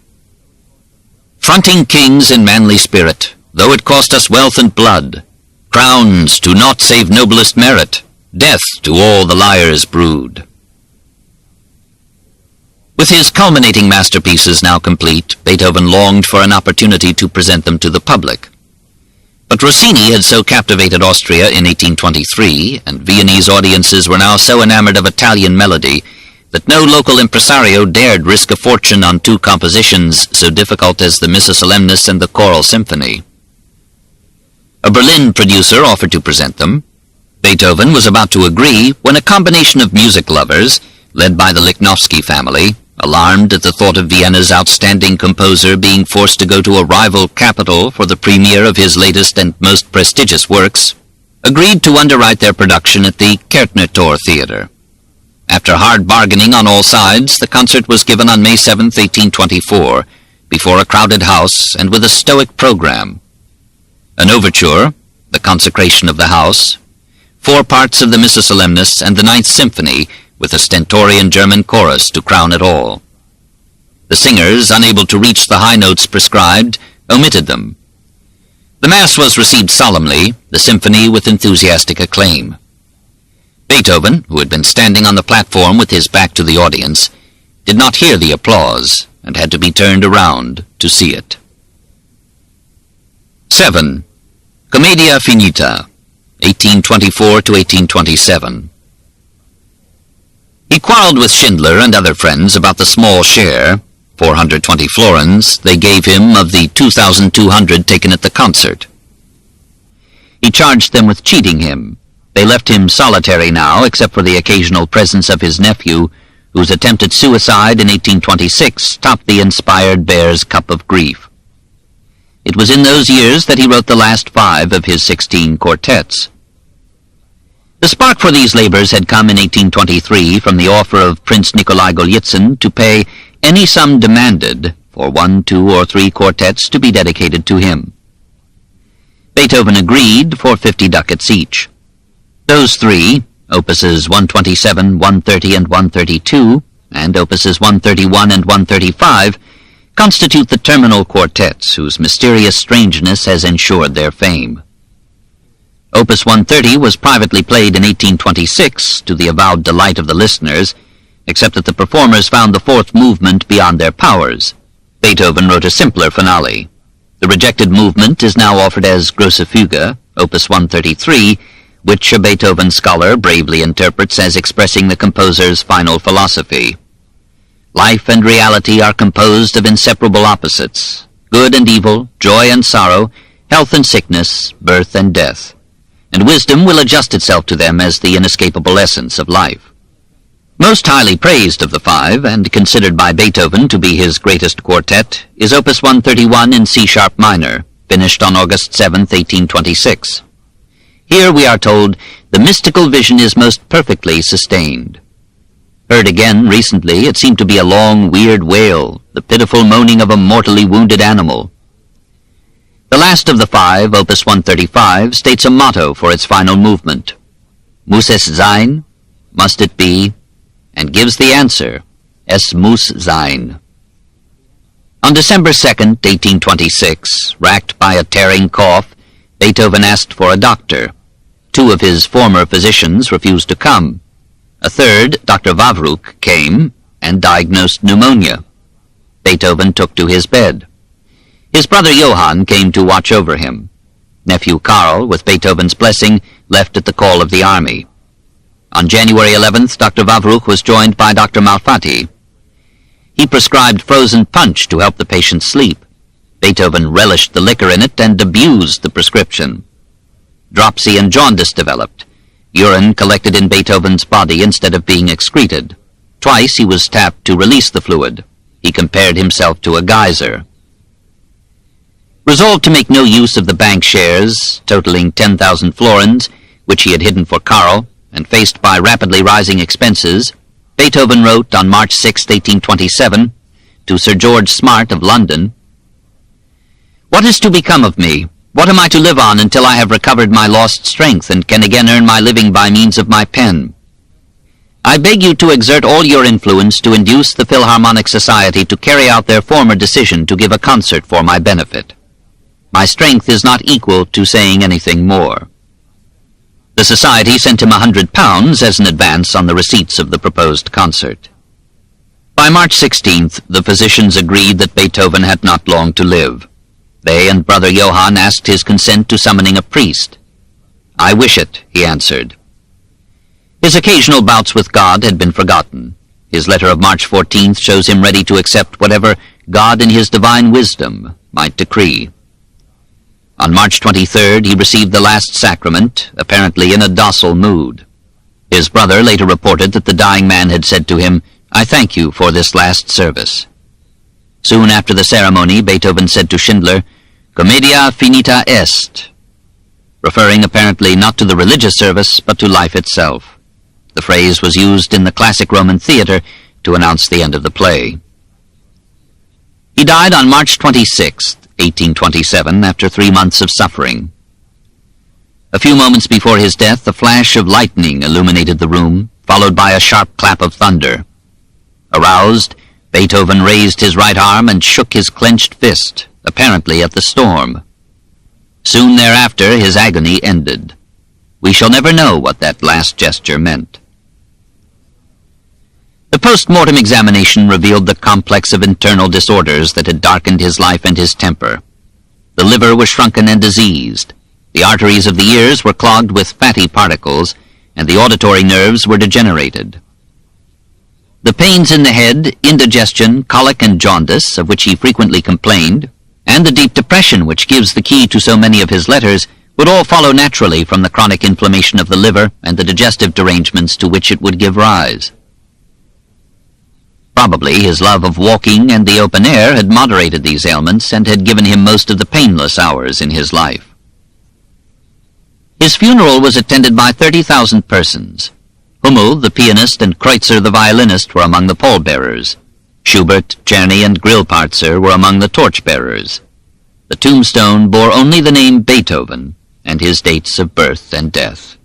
Fronting kings in manly spirit, though it cost us wealth and blood, crowns to naught save noblest merit, death to all the liar's brood. With his culminating masterpieces now complete, Beethoven longed for an opportunity to present them to the public. But Rossini had so captivated Austria in 1823, and Viennese audiences were now so enamored of Italian melody, that no local impresario dared risk a fortune on two compositions so difficult as the Missa Solemnis and the Choral Symphony. A Berlin producer offered to present them. Beethoven was about to agree when a combination of music lovers, led by the Lichnowsky family, Alarmed at the thought of Vienna's outstanding composer being forced to go to a rival capital for the premiere of his latest and most prestigious works, agreed to underwrite their production at the Kärntner Theatre. After hard bargaining on all sides, the concert was given on May 7, 1824, before a crowded house and with a stoic program. An overture, the consecration of the house, 4 parts of the Missa Solemnis, and the Ninth Symphony, with a stentorian German chorus to crown it all. The singers, unable to reach the high notes prescribed, omitted them. The Mass was received solemnly, the symphony with enthusiastic acclaim. Beethoven, who had been standing on the platform with his back to the audience, did not hear the applause and had to be turned around to see it. 7. Commedia Finita, 1824 to 1827. He quarreled with Schindler and other friends about the small share, 420 florins, they gave him of the 2,200 taken at the concert. He charged them with cheating him. They left him solitary now, except for the occasional presence of his nephew, whose attempted suicide in 1826 topped the inspired bear's cup of grief. It was in those years that he wrote the last 5 of his 16 quartets. The spark for these labors had come in 1823 from the offer of Prince Nikolai Golitsyn to pay any sum demanded for 1, 2, or 3 quartets to be dedicated to him. Beethoven agreed for 50 ducats each. Those 3, opuses 127, 130, and 132, and opuses 131 and 135, constitute the terminal quartets whose mysterious strangeness has ensured their fame. Opus 130 was privately played in 1826 to the avowed delight of the listeners, except that the performers found the 4th movement beyond their powers. Beethoven wrote a simpler finale. The rejected movement is now offered as Grosse Fuge, Opus 133, which a Beethoven scholar bravely interprets as expressing the composer's final philosophy. Life and reality are composed of inseparable opposites, good and evil, joy and sorrow, health and sickness, birth and death, and wisdom will adjust itself to them as the inescapable essence of life. Most highly praised of the 5, and considered by Beethoven to be his greatest quartet, is Opus 131 in C-sharp minor, finished on August 7, 1826. Here, we are told, the mystical vision is most perfectly sustained. Heard again recently, it seemed to be a long, weird wail, the pitiful moaning of a mortally wounded animal. The last of the 5, Opus 135, states a motto for its final movement. Muss es sein? Must it be? And gives the answer, Es muss sein. On December 2, 1826, racked by a tearing cough, Beethoven asked for a doctor. 2 of his former physicians refused to come. A third, Dr. Wawruk, came and diagnosed pneumonia. Beethoven took to his bed. His brother Johann came to watch over him. Nephew Karl, with Beethoven's blessing, left at the call of the army. On January 11th, Dr. Wawruk was joined by Dr. Malfatti. He prescribed frozen punch to help the patient sleep. Beethoven relished the liquor in it and abused the prescription. Dropsy and jaundice developed. Urine collected in Beethoven's body instead of being excreted. Twice he was tapped to release the fluid. He compared himself to a geyser. Resolved to make no use of the bank shares, totaling 10,000 florins, which he had hidden for Karl, and faced by rapidly rising expenses, Beethoven wrote on March 6, 1827, to Sir George Smart of London, "What is to become of me? What am I to live on until I have recovered my lost strength and can again earn my living by means of my pen? I beg you to exert all your influence to induce the Philharmonic Society to carry out their former decision to give a concert for my benefit. My strength is not equal to saying anything more." The Society sent him £100 as an advance on the receipts of the proposed concert. By March 16th, the physicians agreed that Beethoven had not long to live. They and brother Johann asked his consent to summoning a priest. "I wish it," he answered. His occasional bouts with God had been forgotten. His letter of March 14th shows him ready to accept whatever God in his divine wisdom might decree. On March 23rd, he received the last sacrament, apparently in a docile mood. His brother later reported that the dying man had said to him, I thank you for this last service." Soon after the ceremony, Beethoven said to Schindler, "Commedia finita est," referring apparently not to the religious service, but to life itself. The phrase was used in the classic Roman theater to announce the end of the play. He died on March 26, 1827, after 3 months of suffering. A few moments before his death, a flash of lightning illuminated the room, followed by a sharp clap of thunder. Aroused, Beethoven raised his right arm and shook his clenched fist, apparently at the storm. Soon thereafter, his agony ended. We shall never know what that last gesture meant. The post-mortem examination revealed the complex of internal disorders that had darkened his life and his temper. The liver was shrunken and diseased. The arteries of the ears were clogged with fatty particles, and the auditory nerves were degenerated. The pains in the head, indigestion, colic, and jaundice, of which he frequently complained, and the deep depression which gives the key to so many of his letters, would all follow naturally from the chronic inflammation of the liver and the digestive derangements to which it would give rise. Probably his love of walking and the open air had moderated these ailments and had given him most of the painless hours in his life. His funeral was attended by 30,000 persons. Hummel, the pianist, and Kreutzer, the violinist, were among the pallbearers. Schubert, Czerny, and Grillparzer were among the torchbearers. The tombstone bore only the name Beethoven and his dates of birth and death.